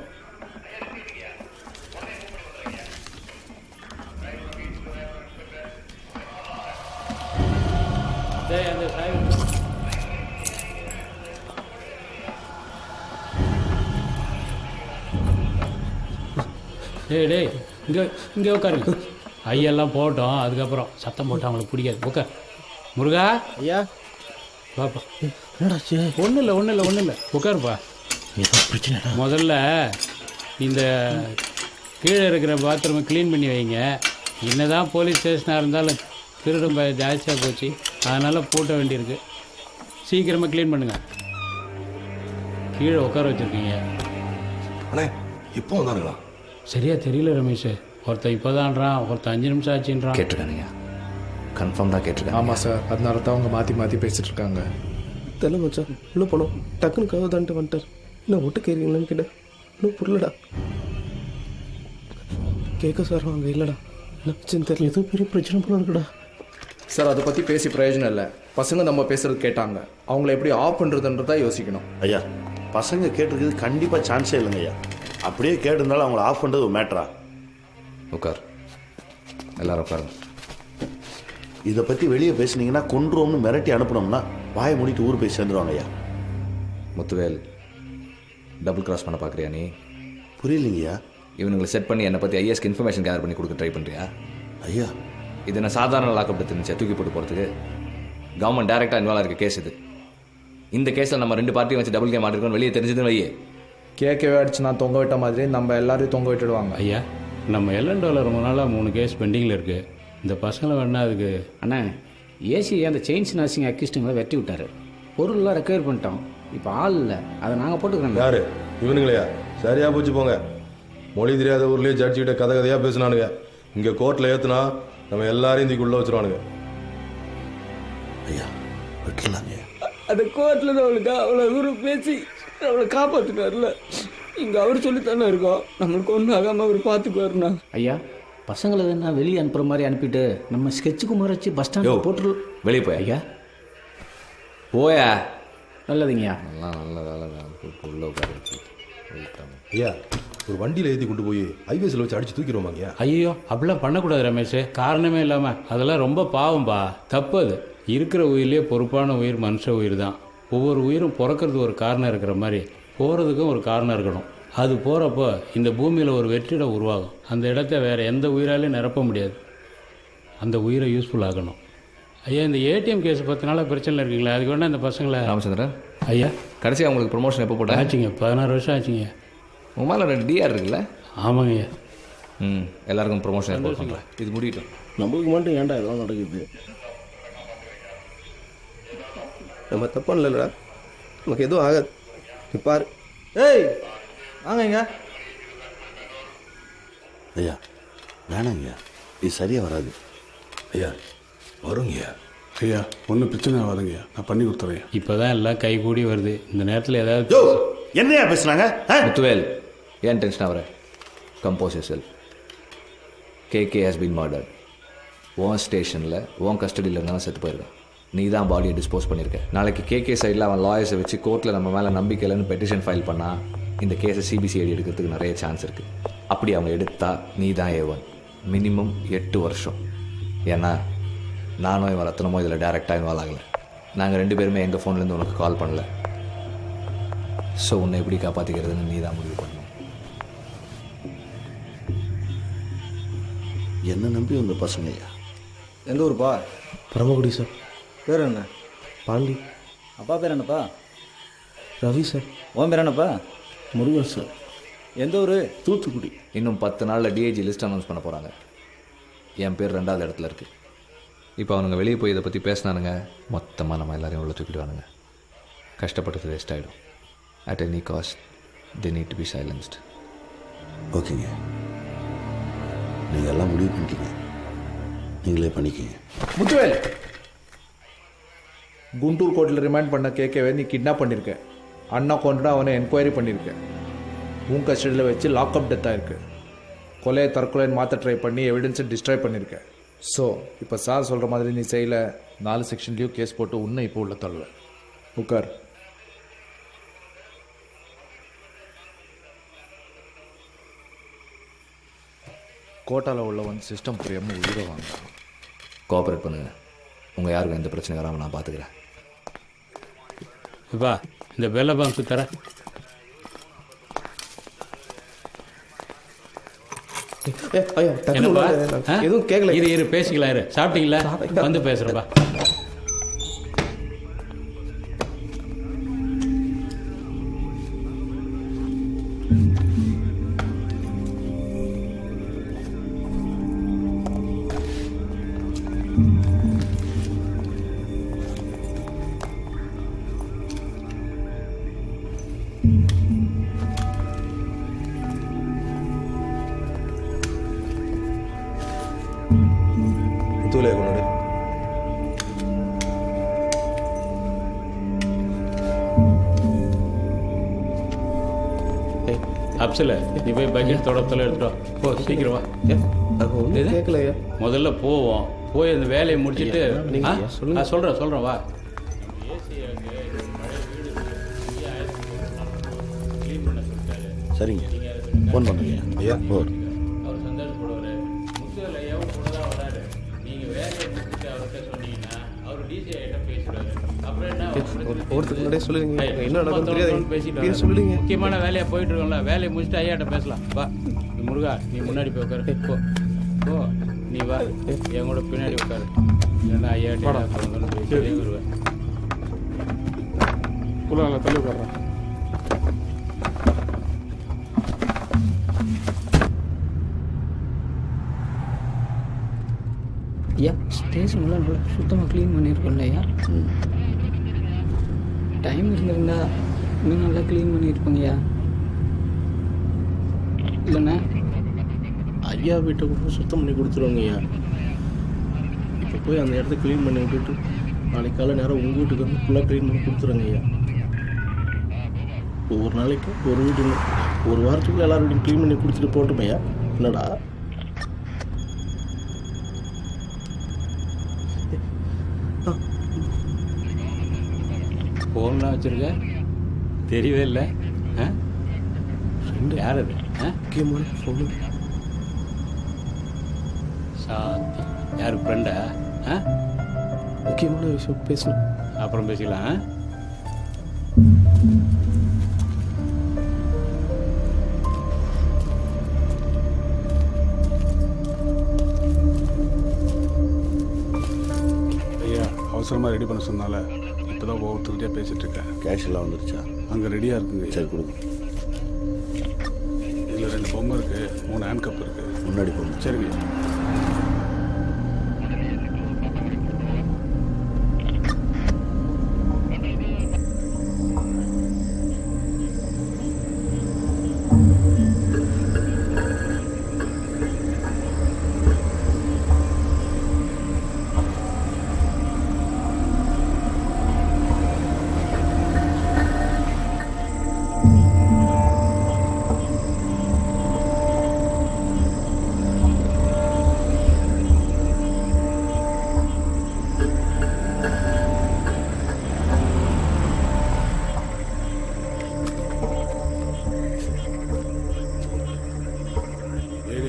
அந்த சாய் டேய் இங்கே உட்காருங்க. ஐயெல்லாம் போட்டோம், அதுக்கப்புறம் சத்தம் போட்டு அவங்களுக்கு பிடிக்காது. ஓகே முருகா ஐயா பாப்பா. என்னடாச்சு? ஒன்றும் இல்லை உட்காருப்பா. முதல்ல இந்த கீழே இருக்கிற பாத்ரூமை க்ளீன் பண்ணி வைங்க. என்னதான் போலீஸ் ஸ்டேஷனாக இருந்தாலும் திருடும் ஜாஸ்தியாக போச்சு, அதனால் பூட்ட வேண்டியிருக்கு. சீக்கிரமாக க்ளீன் பண்ணுங்கள். கீழே உட்கார வச்சுருக்கீங்க. அண்ணே இப்போ வந்தானுங்களா? சரியா தெரியல ரமேஷ். ஒருத்தன் இப்போதான்றான், ஒருத்தன் 5 நிமிஷம் ஆச்சுன்றான். கேட்டிருக்கானுங்க, கன்ஃபார்ம்டாக கேட்டிருக்காங்க. ஆமாம் சார், அதனால தான் அவங்க மாற்றி பேசிகிட்டு இருக்காங்க. தெரியல மச்சான், இன்னும் போனோம் டக்குன்னு கதை தான்ட்டு வந்துட்டார். இன்னும் ஒட்டு கேட்குறீங்களான்னு கேட்டேன். இன்னும் புரியலடா. கேட்க சார் வாங்க. இல்லைடா என்ன தெரியல, ஏதோ பெரிய பிரச்சனை போல இருக்குடா. சார் அதை பற்றி பேசி பிரயோஜனம் இல்லை. பசங்க நம்ம பேசுறது கேட்டாங்க, அவங்கள எப்படி ஆஃப் பண்ணுறதுன்றதான் யோசிக்கணும். ஐயா பசங்க கேட்டிருக்கிறது கண்டிப்பாக சான்ஸே இல்லைங்க ஐயா. அப்படியே கேட்டிருந்தாலும் அவங்கள ஆஃப் பண்ணுறது ஒரு மேட்டரா? உட்கார், எல்லாரும் உட்காருங்க. இதை பற்றி வெளியே பேசுனீங்கன்னா கொன்றுவோம்னு மிரட்டி அனுப்பினோம்னா வாயை மூடிட்டு ஊர் போய் சேர்ந்துருவாங்க ஐயா. முத்துவேல், டபுள் கிராஸ் பண்ண பார்க்குறியா நீ? புரியலைங்கய்யா. இவனுங்களை செட் பண்ணி என்னை பற்றி ஐஎஸ்க்கு இன்ஃபர்மேஷன் கேதர் பண்ணி கொடுக்க ட்ரை பண்ணுறியா? ஐயா இது என்ன சாதாரண லாக்அப் இருந்துச்சா தூக்கி போட்டு போகிறதுக்கு? கவர்மெண்ட் டைரெக்டாக இன்வால்வ் இருக்க கேஸ் இது. இந்த கேஸில் நம்ம 2 பார்ட்டியும் வச்சு டபுள் கேம் ஆட்டிருக்கோம். வெளியே தெரிஞ்சதுன்னு வையே, கேட்கவே அடிச்சு நான் தொங்க விட்ட மாதிரி நம்ம எல்லாரையும் தொங்க விட்டுடுவாங்க. ஐயா நம்ம $11 ரொம்ப நாளாக 3 கேஸ் பெண்டிங்கில் இருக்குது. இந்த பசங்களை வேணா அதுக்கு. அண்ணா ஏசி அந்த செயின்ஸ் நர்சிங் அக்யூஸ்டுங்களை வெட்டி விட்டார். பொருள்லாம் ரெக்கவர் பண்ணிட்டோம். இப்போ ஆள் இல்லை, அதை நாங்கள் போட்டுக்கிறோம். யாரு இவனுங்களையா? சரியா போச்சு போங்க. மொழி தெரியாத ஊர்லேயே ஜட்ஜிக்கிட்ட கதையாக பேசினானுங்க. இங்கே கோர்ட்டில் ஏற்றுனா நம்ம எல்லாரையும் இதுக்கு உள்ள வச்சுருவானுங்க. ஐயா வெட்டலாங்க. அந்த கோர்ட்டில் நம்மளுக்கு அவ்வளோ தூரம் பேசி நம்மளை காப்பாற்றினார்ல, இங்கே அவர் சொல்லித்தானே இருக்கோம். நம்மளுக்கு ஒன்றும் ஆகாமல் அவர் பார்த்துக்குவாருண்ணா. ஐயா பசங்களை என்ன வெளியே அனுப்புகிற மாதிரி அனுப்பிட்டு நம்ம ஸ்கெட்சுக்கு மறைச்சி பஸ் ஸ்டாண்டில் போட்டு வெளியே போய். ஐயா போயா. நல்லதுங்கய்யா. எல்லாம் நல்ல வேலை தான். உள்ள உட்கார வச்சு ஐயா ஒரு வண்டியில் ஏற்றி கொண்டு போய் ஹைவேஸில் வச்சு அடிச்சு தூக்கிடுவாங்க. ஐயோ அப்படிலாம் பண்ணக்கூடாது ரமேஷ். காரணமே இல்லாமல் அதெல்லாம் ரொம்ப பாவம்பா, தப்பு. அது இருக்கிற உயிர்லேயே பொறுப்பான உயிர் மனுஷ உயிர் தான். ஒவ்வொரு உயிரும் பிறக்கிறது ஒரு காரணம் இருக்கிற மாதிரி போகிறதுக்கும் ஒரு காரணம் இருக்கணும். அது போகிறப்போ இந்த பூமியில் ஒரு வெற்றிடம் உருவாகும். அந்த இடத்த வேறு எந்த உயிராலையும் நிரப்ப முடியாது. அந்த உயிரை யூஸ்ஃபுல் ஆகணும். ஐயா இந்த ஏடிஎம் கேஸ் 10 நாளாக பிரச்சனை இருக்குங்களா, அதுக்கு வேணா இந்த பசங்களை. ராமச்சந்திரன் ஐயா கடைசியாக உங்களுக்கு ப்ரொமோஷன் எப்போ போட்டா? ஆச்சுங்க, 16 வருஷம் ஆச்சுங்க. உங்கள் மேலே 2 DR இருக்குல்ல? ஆமாங்க ஐயா. எல்லாருக்கும் ப்ரொமோஷன் எப்போ பண்ணுறேன். இது முடியட்டும். நம்மளுக்கு மட்டும் ஏன்டா இதெல்லாம் நடக்குது? நம்ம தப்பான இல்லைடா, நமக்கு எதுவும் ஆகாது. பாரு. ஏய் வாங்க. ஐயா வேணாங்கய்யா, இது சரியாக வராது. ஐயா வருங்கய்யா. ஐயா ஒன்றும் பிரச்சனை ஆகாதுங்கய்யா, நான் பண்ணி கொடுத்துறேன். இப்போ தான் எல்லாம் கைகூடி வருது. இந்த நேரத்தில் ஏதாவது என்னையா பேசுனாங்க? முத்துவேல், ஏன் டென்ஷன் ஆகிற? Compose yourself. KK has been murdered. உன் ஸ்டேஷனில் உன் கஸ்டடியில் இருந்தாலும் செத்து போயிருக்கான். நீ தான் பாடியை டிஸ்போஸ் பண்ணியிருக்க. நாளைக்கு கேகே சைடில் அவன் லாயர்ஸை வச்சு கோர்ட்டில் நம்ம மேலே நம்பிக்கை இல்லைன்னு பெட்டிஷன் ஃபைல் பண்ணால் இந்த கேஸை சிபிசிஐடி எடுக்கிறதுக்கு நிறைய சான்ஸ் இருக்குது. அப்படி அவங்க எடுத்தா நீ தான் A1. மினிமம் 8 வருஷம். ஏன்னா நானும் இவன் ரத்னமோ இதில் டேரெக்டாக இன்வால்வ் ஆகலை. நாங்கள் 2 பேருமே எங்கள் ஃபோன்லேருந்து உனக்கு கால் பண்ணல. ஸோ உன்னை எப்படி காப்பாற்றிக்கிறதுன்னு நீ தான் முடிவு பண்ணணும். என்ன நம்பி வந்த பசங்க ஐயா. எந்த ஊருப்பா? பரமக்குடி சார். பேர் என்ன? பாண்டி. அப்பா பேர் என்னப்பா? ரவி சார். உன் பேர் என்னப்பா? முருகன் சார். எந்த ஊர்? தூத்துக்குடி. இன்னும் 10 நாளில் டிஐஜி லிஸ்ட் அனௌன்ஸ் பண்ண போகிறாங்க. என் பேர் 2வது இடத்துல இருக்குது. இப்போ அவனுங்க வெளியே போய் இதை பற்றி பேசினானுங்க, மொத்தமாக நம்ம எல்லாரையும் உள்ள தூக்கிடுவானுங்க. கஷ்டப்பட்டது வேஸ்ட் ஆகிடும். At any cost they need to be silenced. ஓகேங்க, நீங்கள் எல்லாம் முடிவு பண்ணிட்டீங்க, நீங்களே பண்ணிக்கிங்க. முத்துவேல், குண்டூர் கோர்ட்டில் ரிமைண்ட் பண்ண கேட்கவே நீ கிட்னாப் பண்ணியிருக்க. அண்ணா கொண்டு அவனை என்கொயரி பண்ணியிருக்க. உன் கஸ்டடியில் வச்சு லாக்அப் டெத் ஆகிருக்கு. கொலையை தற்கொலைன்னு மாற்ற ட்ரை பண்ணி எவிடன்ஸை டிஸ்ட்ராய் பண்ணியிருக்க. ஸோ இப்போ சார் சொல்கிற மாதிரி நீ செய்யல, 4 செக்ஷன்லேயும் கேஸ் போட்டு உன்னை இப்போ உள்ள தள்ளுவேன். உட்கார். கோட்டாவில் உள்ளவன் சிஸ்டம் புரியாமல் உயிரை வாங்க. கோஆப்ரேட் பண்ணுங்க. உங்கள் யாருக்கும் எந்த பிரச்சனை வராமல் நான் பார்த்துக்கிறேன். இப்பா இந்த பெல்ல பாம்ஸ் தர. ஐயா என்னப்பா எதுவும் கேட்கல. இரு பேசிக்கலாம். இரு சாப்பிட்டீங்களா? வந்து பேசுகிறப்பா. தூளே கொண்டு அப்சல நீ போய் பக்கெட் தொடத்துல எடுத்துட்டு வா. போ சீக்கிரம் வா. கேட்கலையா? முதல்ல போவோம். போய் அந்த வேலையை முடிச்சுட்டு சொல்றேன் வா. சரிங்க, ஃபோன் பண்ணுங்க ஐயா. ஓர் அவர் சந்தோஷப்படுவாரு. முத்துவேல் ஐயாவும் கூட தான் வராரு. நீங்க வேலையை முடிச்சுட்டு அவர்கிட்ட சொன்னீங்கன்னா அவர் டிசி ஐட்ட பேசுறாரு. அப்புறம் என்ன ஒருத்தருக்கு முன்னாடியே சொல்லுங்க, என்ன நடக்கும் தெரியாது. பேசிட்டு சொல்லுங்க. முக்கியமான வேலையா போயிட்டு இருக்கோம்ல, வேலையை முடிச்சுட்டு ஐயாட்ட பேசலாம். வா முருகா, நீ முன்னாடி போய் உட்காரு. போ நீ வா, என் கூட பின்னாடி உட்காரு. இல்லைன்னா ஐயாட்ட பேசிட்டே வருவேன். தள்ளி உட்கார்றேன். ஐயா ஸ்டேஷன்லாம் நல்லா சுத்தமாக க்ளீன் பண்ணியிருக்கோம்ல ஐயா. டைம் இருந்திருந்தா இன்னும் நல்லா க்ளீன் பண்ணியிருப்போங்கய்யா. இல்லைண்ணா ஐயா வீட்டை கூட சுத்தம் பண்ணி கொடுத்துருவாங்க ஐயா. இப்போ போய் அந்த இடத்த க்ளீன் பண்ணி விட்டுட்டு நாளைக்கு காலை நேரம் உங்கள் வீட்டுக்கு வந்து ஃபுல்லாக க்ளீன் பண்ணி கொடுத்துருங்க ஐயா. ஒவ்வொரு நாளைக்கு ஒரு வீடு ஒரு வாரத்துக்குள்ள எல்லாரும் வீட்டையும் க்ளீன் பண்ணி கொடுத்துட்டு போட்டோம் ஐயா. என்னடா ஃபோன்லாம் வச்சுருக்க, தெரியவே இல்லை. ஃப்ரெண்டு யார் அது? முக்கியமான ஃபோனு. சாந்தி யார் ஃப்ரெண்டா? முக்கியமான விஷயம் பேசணும், அப்புறம் பேசிக்கலாம். ஐயா அவசரமாக ரெடி பண்ண சொன்னால இப்போ தான் ஒவ்வொருத்தருக்கிட்டே பேசிகிட்டு இருக்கேன். கேஷ் எல்லாம் வந்துருச்சா? அங்கே ரெடியாக இருக்குங்க. சரி கொடுங்க. இதில் 2 பொம்மை இருக்குது, 3 ஹேண்ட் கப் இருக்குது. முன்னாடி போங்க. சரிங்க.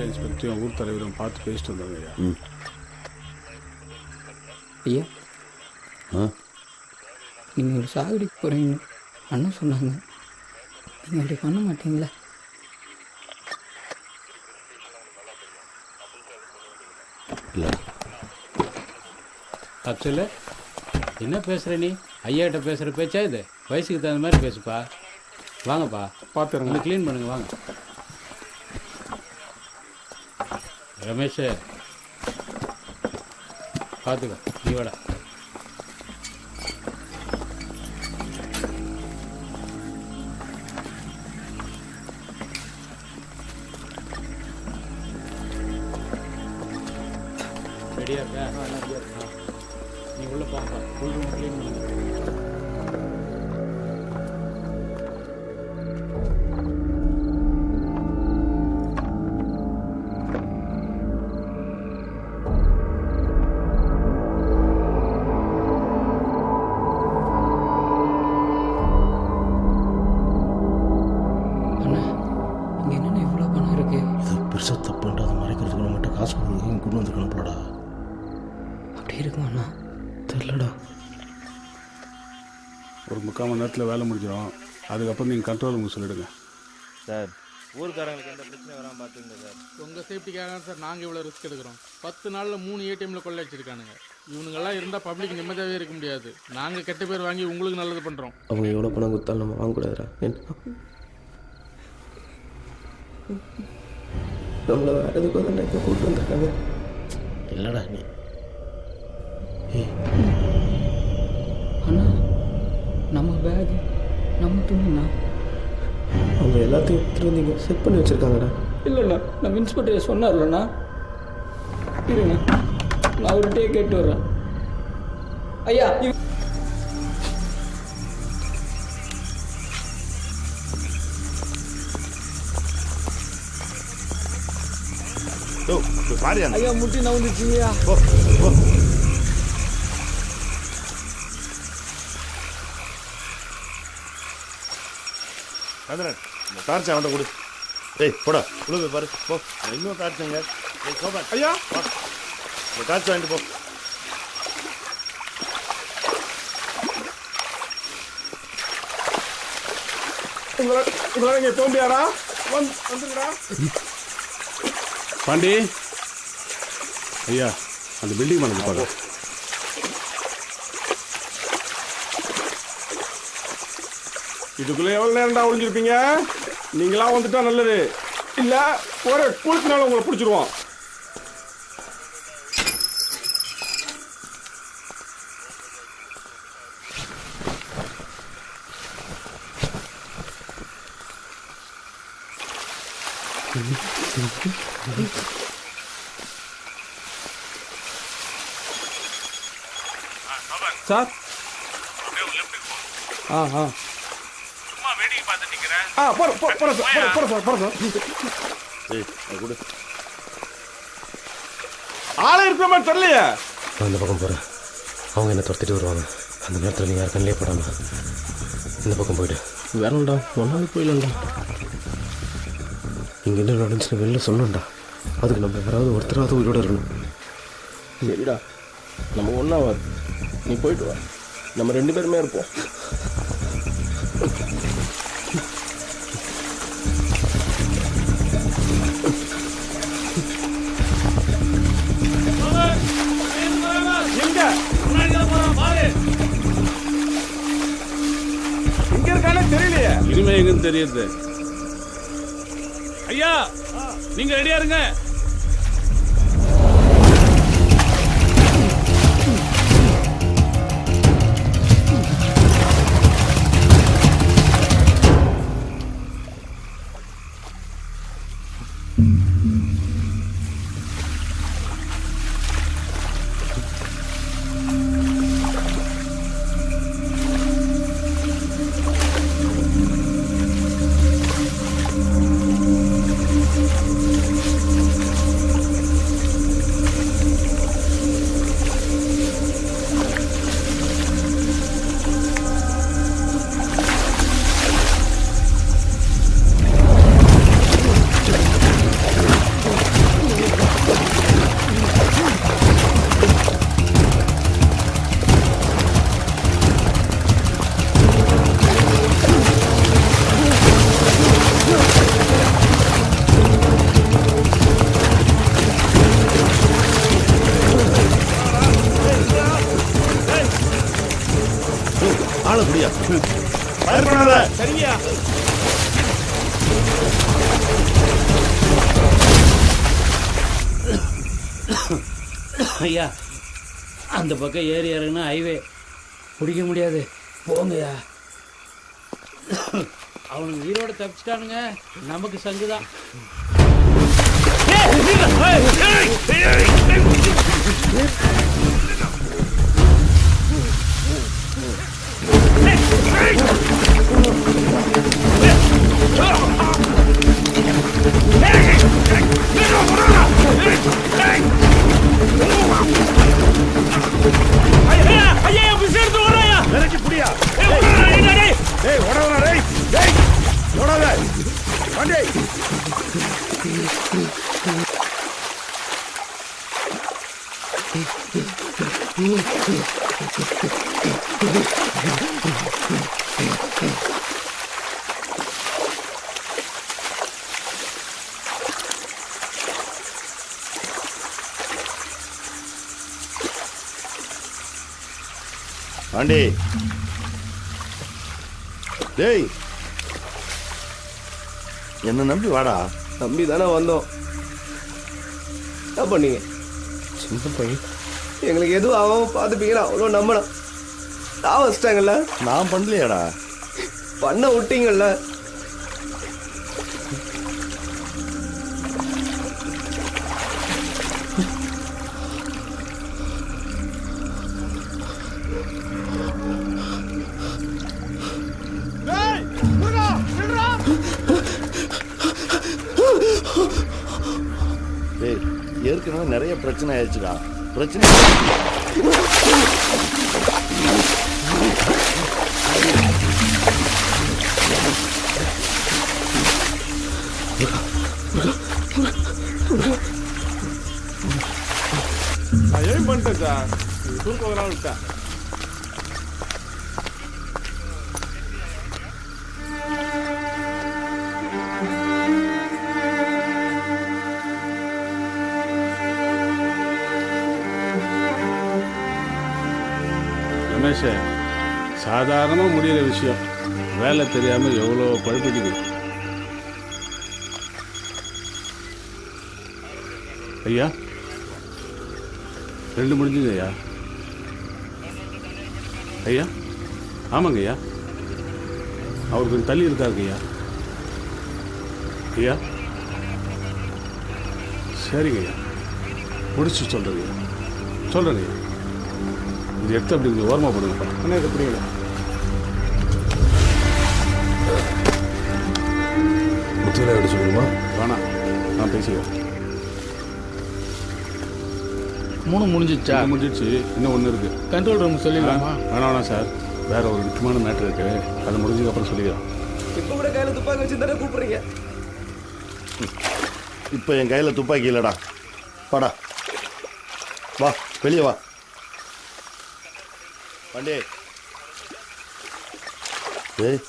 இன்ஸ்பெக்டரையும் ஊர் தலைவரும் பார்த்து பேசிட்டு வந்தாங்க ஐயா. ஐயா நீங்கள் ஒரு சாகடிக்கு போகிறீங்க அண்ணன் சொன்னாங்க. நீங்கள் அப்படி பண்ண மாட்டீங்களா? இல்லை அப்சல், என்ன பேசுகிற நீ? ஐயாட்ட பேசுகிற பேச்சா இது? வயசுக்கு தகுந்த மாதிரி பேசுப்பா. வாங்கப்பா, பார்த்துருங்க, க்ளீன் பண்ணுங்க. வாங்க ரமேஷ், பார்த்துக்க, நீ வாடா. ரெடியாக இருக்கா? நீ உள்ள பாப்பா, ஃபுல் ரூம் க்ளீன் பண்ணுங்க. பெருசாக தப்புன்ட்டு அதை மறைக்கிறதுக்கு நம்மகிட்ட காசு கொடுக்குறதுக்கு கொண்டு வந்துருக்கணும் போலடா. அப்படி இருக்குமாண்ணா? தெரிலடா. ஒரு 3/4 மணி நேரத்தில் வேலை முடிஞ்சிடும். அதுக்கப்புறம் நீங்கள் கண்ட்ரோல் ரூமுக்கு சொல்லிவிடுங்க. சார், ஊருக்காரங்களுக்கு எந்த பிரச்சனையும் வராமல் பார்த்துங்க சார். உங்கள் சேஃப்டிக்காக தான் சார் நாங்கள் இவ்வளோ ரிஸ்க் எடுக்கிறோம். 10 நாளில் 3 ATMல கொள்ளை அடிச்சிருக்கானுங்க. இவனுங்கெல்லாம் இருந்தால் பப்ளிக் நிம்மதியாகவே இருக்க முடியாது. நாங்கள் கெட்ட பேர் வாங்கி உங்களுக்கு நல்லது பண்ணுறோம். அவங்க எவ்வளோ பணம் கொடுத்தாலும் நம்ம வாங்கக்கூடாதுடா. நம்மளை வேறு எதுக்கு வந்து இப்போ கூப்பிட்டு வந்திருக்காங்க. இல்லைடா நீ அண்ணா நம்ம பேக் நம்ம துணிண்ணா. அவங்க எல்லாத்தையும் எடுத்துகிட்டு வந்து இங்கே செட் பண்ணி வச்சுருக்காங்கடா. இல்லைண்ணா நம்ம இன்ஸ்பெக்டர் சொன்னார்லண்ணா. இருண்ணா நான் அவர்கிட்டயே கேட்டு வர்றேன். ஐயா ஐயா முட்டி நவுந்துச்சுங்கய்யா. கதிரன் இந்த டார்ச் அவன்கிட்ட கொடு. ஏய் போடா உள்ள போய் பாரு போ. இன்னும் டார்ச்சுங்க. ஏய் சோபா ஐயா இந்த டார்ச் வாங்கிட்டு போ. உங்களால் இங்கே தோம்பியாரா வந்துங்கடா. பாண்டி ஐயா அந்த பில்டிங் பண்ண பாரு. இதுக்குள்ளே எவ்வளோ நேரம்டா ஒழிஞ்சிருப்பீங்க? நீங்களா வந்துட்டா நல்லது. இல்லை ஒரு குளிச்சினால உங்களை பிடிச்சிருவோம். சார் சும்மா வேடிக்கை பார்த்து நிக்கிறேன். ஆளே இருக்கிற மாதிரி தெரியலையே. நான் இந்த பக்கம் போகிறேன். அவங்க என்ன துரத்திட்டு வருவாங்க. அந்த நேரத்தில் நீ யார் கண்ணிலே போடாமல் இந்த பக்கம் போய்ட்டு வேறண்டா ஒன்றாவது போயிடலாம்டா. இங்கே என்ன நடந்துச்சுன்னு வெளில சொல்லணும்டா. அதுக்கு நம்ம யாராவது ஒருத்தராவது உயிரோட இருக்கணும். சரிடா நம்ம ஒன்றாவது நீ போயிட்டு வா. நம்ம 2 பேருமே இருப்போம். எங்க இருக்கானே தெரியலையே. இனிமே எங்கன்னு தெரியுது. ஐயா நீங்க ரெடியா இருங்க. சரியா ஐயா அந்த பக்கம் ஏறி இறங்குனா ஹைவே பிடிக்க முடியாது. போங்கய்யா. அவனுக்கு உயிரோட தப்பிச்சிட்டானுங்க. நமக்கு சங்குதான். பாண்டி டேய் என்ன நம்பி வாடா. நம்பி தானே வந்தோம். என்ன பண்ணீங்க? சின்ன பையன் எங்களுக்கு எதுவும் ஆகாம பார்த்துப்பீங்கன்னா அவ்வளோ நம்பணும். நான் வச்சிட்டாங்கல்ல. நான் பண்ணலையாடா. பண்ண விட்டீங்கல்ல. டேய் ஏற்கனவே நிறைய பிரச்சனை ஆயிடுச்சுடா. பிரச்சனை நான் ஏன் பண்ணிட்டேன் சார். தூர்க்கோதெல்லாம் விட்டேன். ரமேஷ், சாதாரணமாக முடிகிற விஷயம் வேலை தெரியாமல் எவ்வளோ குழப்பிக்குது. ஐயா 2 முடிஞ்சுங்க ஐயா. ஐயா ஆமாங்க ஐயா. அவர் கொஞ்சம் தள்ளி இருக்காருங்க ஐயா. ஐயா சரிங்க ஐயா, முடிச்சு சொல்கிறேங்க ஐயா. சொல்கிறேங்க ஐயா. இது எடுத்து அப்படி கொஞ்சம் ஓரமாக போடுங்கப்பா. என்ன இது புரியல. முத்துவில எடுத்து சொல்லுமா? வேணாம், நான் பேசிக்கிறேன். 3 முடிஞ்சிச்சா? முடிஞ்சிடுச்சு. இன்னும் 1 இருக்கு. கண்ட்ரோல் ரூம் சொல்லிடலாமா? வேணாம் சார், வேற ஒரு முக்கியமான மேட்ரு இருக்கு. அது முடிஞ்சதுக்கு அப்புறம் சொல்லிக்கலாம். இப்போ கூட கையில் துப்பாக்கி வச்சு தானே கூப்பிடுறீங்க. இப்போ என் கையில் துப்பாக்கி இல்லைடா. வாடா, வா வெளியே வா. பாண்டி ஏய்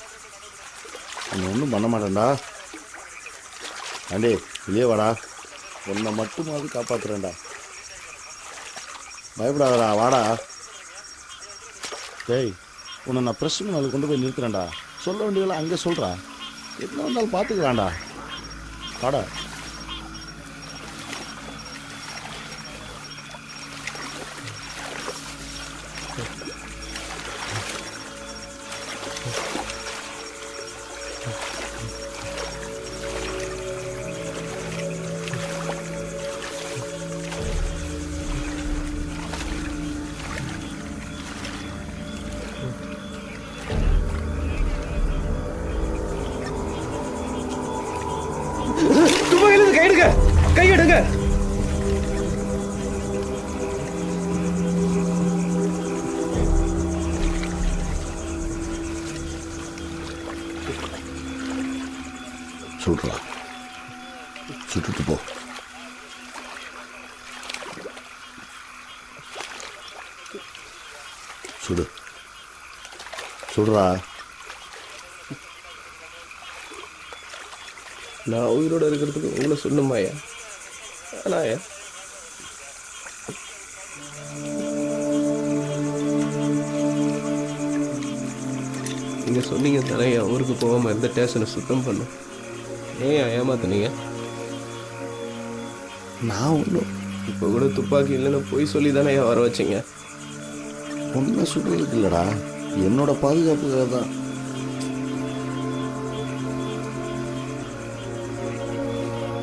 நீ ஒன்றும் பண்ண மாட்டேன்டா. பாண்டி வெளியே வாடா. உன்னை மட்டுமாவது காப்பாற்றுறேன்டா. பயப்படாதடா, வாடா. டேய் உன்னை நான் பிரச்சனை நாள் கொண்டு போய் நிறுத்துறேன்டா. சொல்ல வேண்டியதெல்லாம் அங்கே சொல்கிறா. என்ன வந்தாலும் பார்த்துக்கலாம்டா. வாடா. துப்பாக்கியிலிருந்து கை எடுங்க, கை எடுங்க. சுடுறா, சுட்டுட்டு போ. சுடு, சுடுறா. நான் உயிரோடு இருக்கிறதுக்கு உங்களை சொன்னமாயா? ஆனாயா நீங்கள் சொன்னீங்க தானே ஊருக்கு போகாமல் இருந்த ஸ்டேஷனை சுத்தம் பண்ண. ஏன் ஏமாத்துனீங்க? நான் ஒன்றும் இப்போ கூட துப்பாக்கி இல்லைன்னு போய் சொல்லி தானே வர வச்சிங்க. ஒன்றும் சுடுறதுக்கு இல்லைடா, என்னோட பாதுகாப்புக்காக தான்.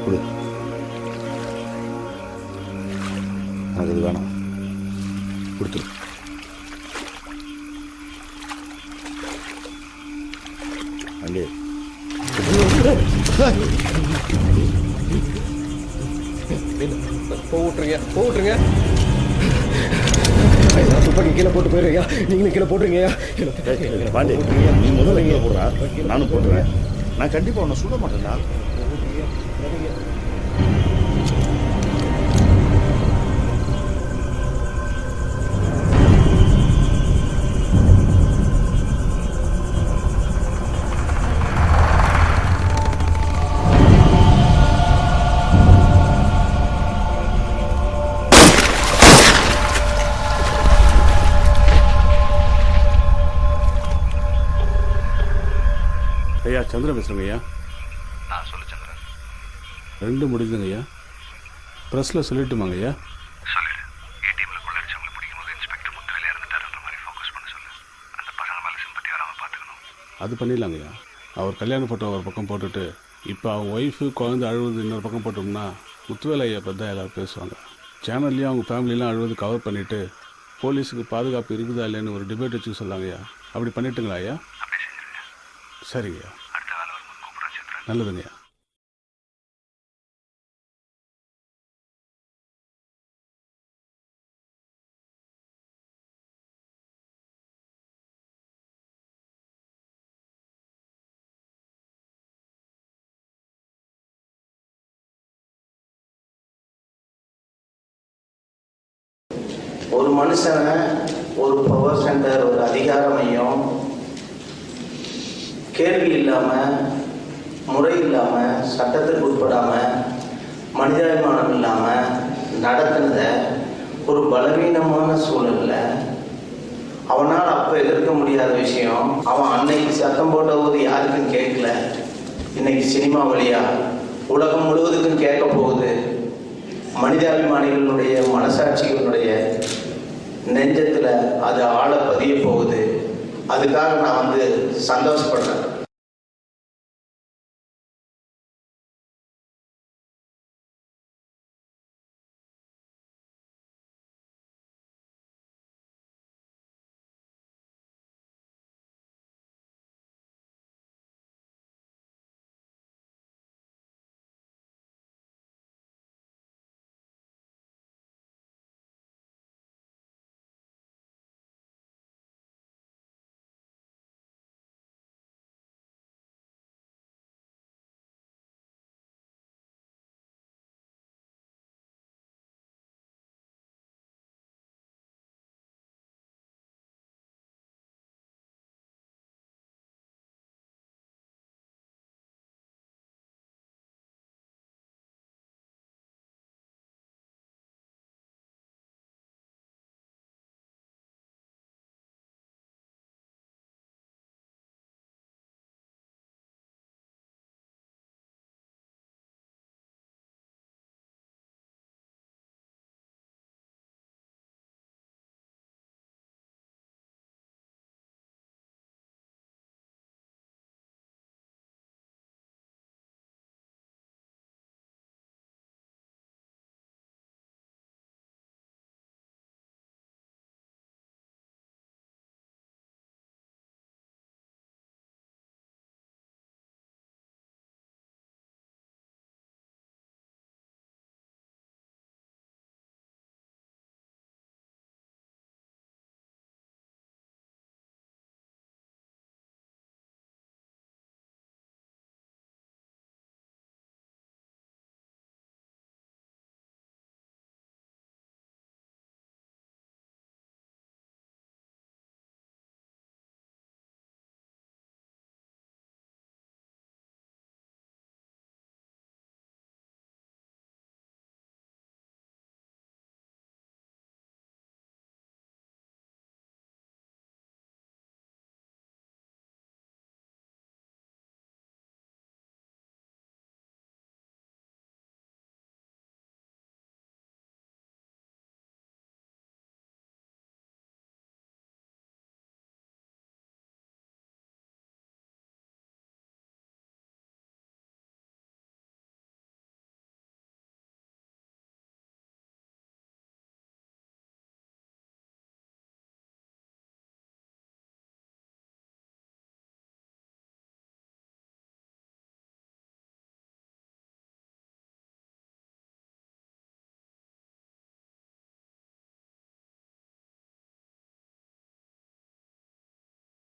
கொடு, எனக்கு இது வேணாம். கொடுத்துரு. அங்கே போட்டுருங்க, போட்டுருங்க. துப்பாக்கி கீழே போட்டு போயிருங்க. நீங்களும் கீழே போட்டுருங்கய்யா. பாண்டி நீ முதல்ல கீழே போடுறா, நானும் போட்டுறேன். நான் கண்டிப்பாக உன்னை சுட மாட்டேன்டா. ஐயா சந்திரன் பேசுகிறேங்க ஐயா. சொல்லு சந்திரன். 2 முடிஞ்சுங்க ஐயா. ப்ரெஸ்ஸில் சொல்லிட்டுமாங்க ஐயா? சொல்லிடு. ஏடிஎம்ல கொள்ளடிச்சவங்களை பிடிக்கும்போது இன்ஸ்பெக்டர் முத்துவேலையா இருந்துட்டாருன்ற மாதிரி ஃபோக்கஸ் பண்ண சொல்லு. அந்த பசங்க மேலே சிம்பத்தி வராமல் பார்த்துக்கணும். அது பண்ணிடலாங்க ஐயா. அவர் கல்யாண ஃபோட்டோ ஒரு பக்கம் போட்டுட்டு இப்போ அவங்க ஒய்ஃபு குழந்தை அழுவது இன்னொரு பக்கம் போட்டோம்னா முத்துவேலை ஐயா பற்றி தான் எல்லோரும் பேசுவாங்க. சேனல்லையும் அவங்க ஃபேமிலியெலாம் அழுவது கவர் பண்ணிவிட்டு போலீஸுக்கு பாதுகாப்பு இருக்குதா இல்லைன்னு ஒரு டிபேட் வச்சு சொல்லாங்க ஐயா. அப்படி பண்ணிட்டுங்களா ஐயா? சரிங்க ஐயா. நல்லதுங்க ஐயா. ஒரு மனுஷனை ஒரு பவர் சென்டர், ஒரு அதிகார மையம் கேள்வி இல்லாமல், முறை இல்லாமல், சட்டத்துக்கு உட்படாமல், மனிதாபிமானம் இல்லாமல் நடத்தினத ஒரு பலவீனமான சூழலில் அவனால் அப்போ எதிர்க்க முடியாத விஷயம் அவன் அன்னைக்கு சத்தம் போட்ட போது யாருக்கும் கேட்கல. இன்னைக்கு சினிமா வழியா உலகம் முழுவதுக்கும் கேட்க போகுது. மனிதாபிமானிகளுடைய மனசாட்சிகளுடைய நெஞ்சத்தில் அது ஆழ பதிய போகுது. அதுக்காக நான் சந்தோஷப்படுறேன்.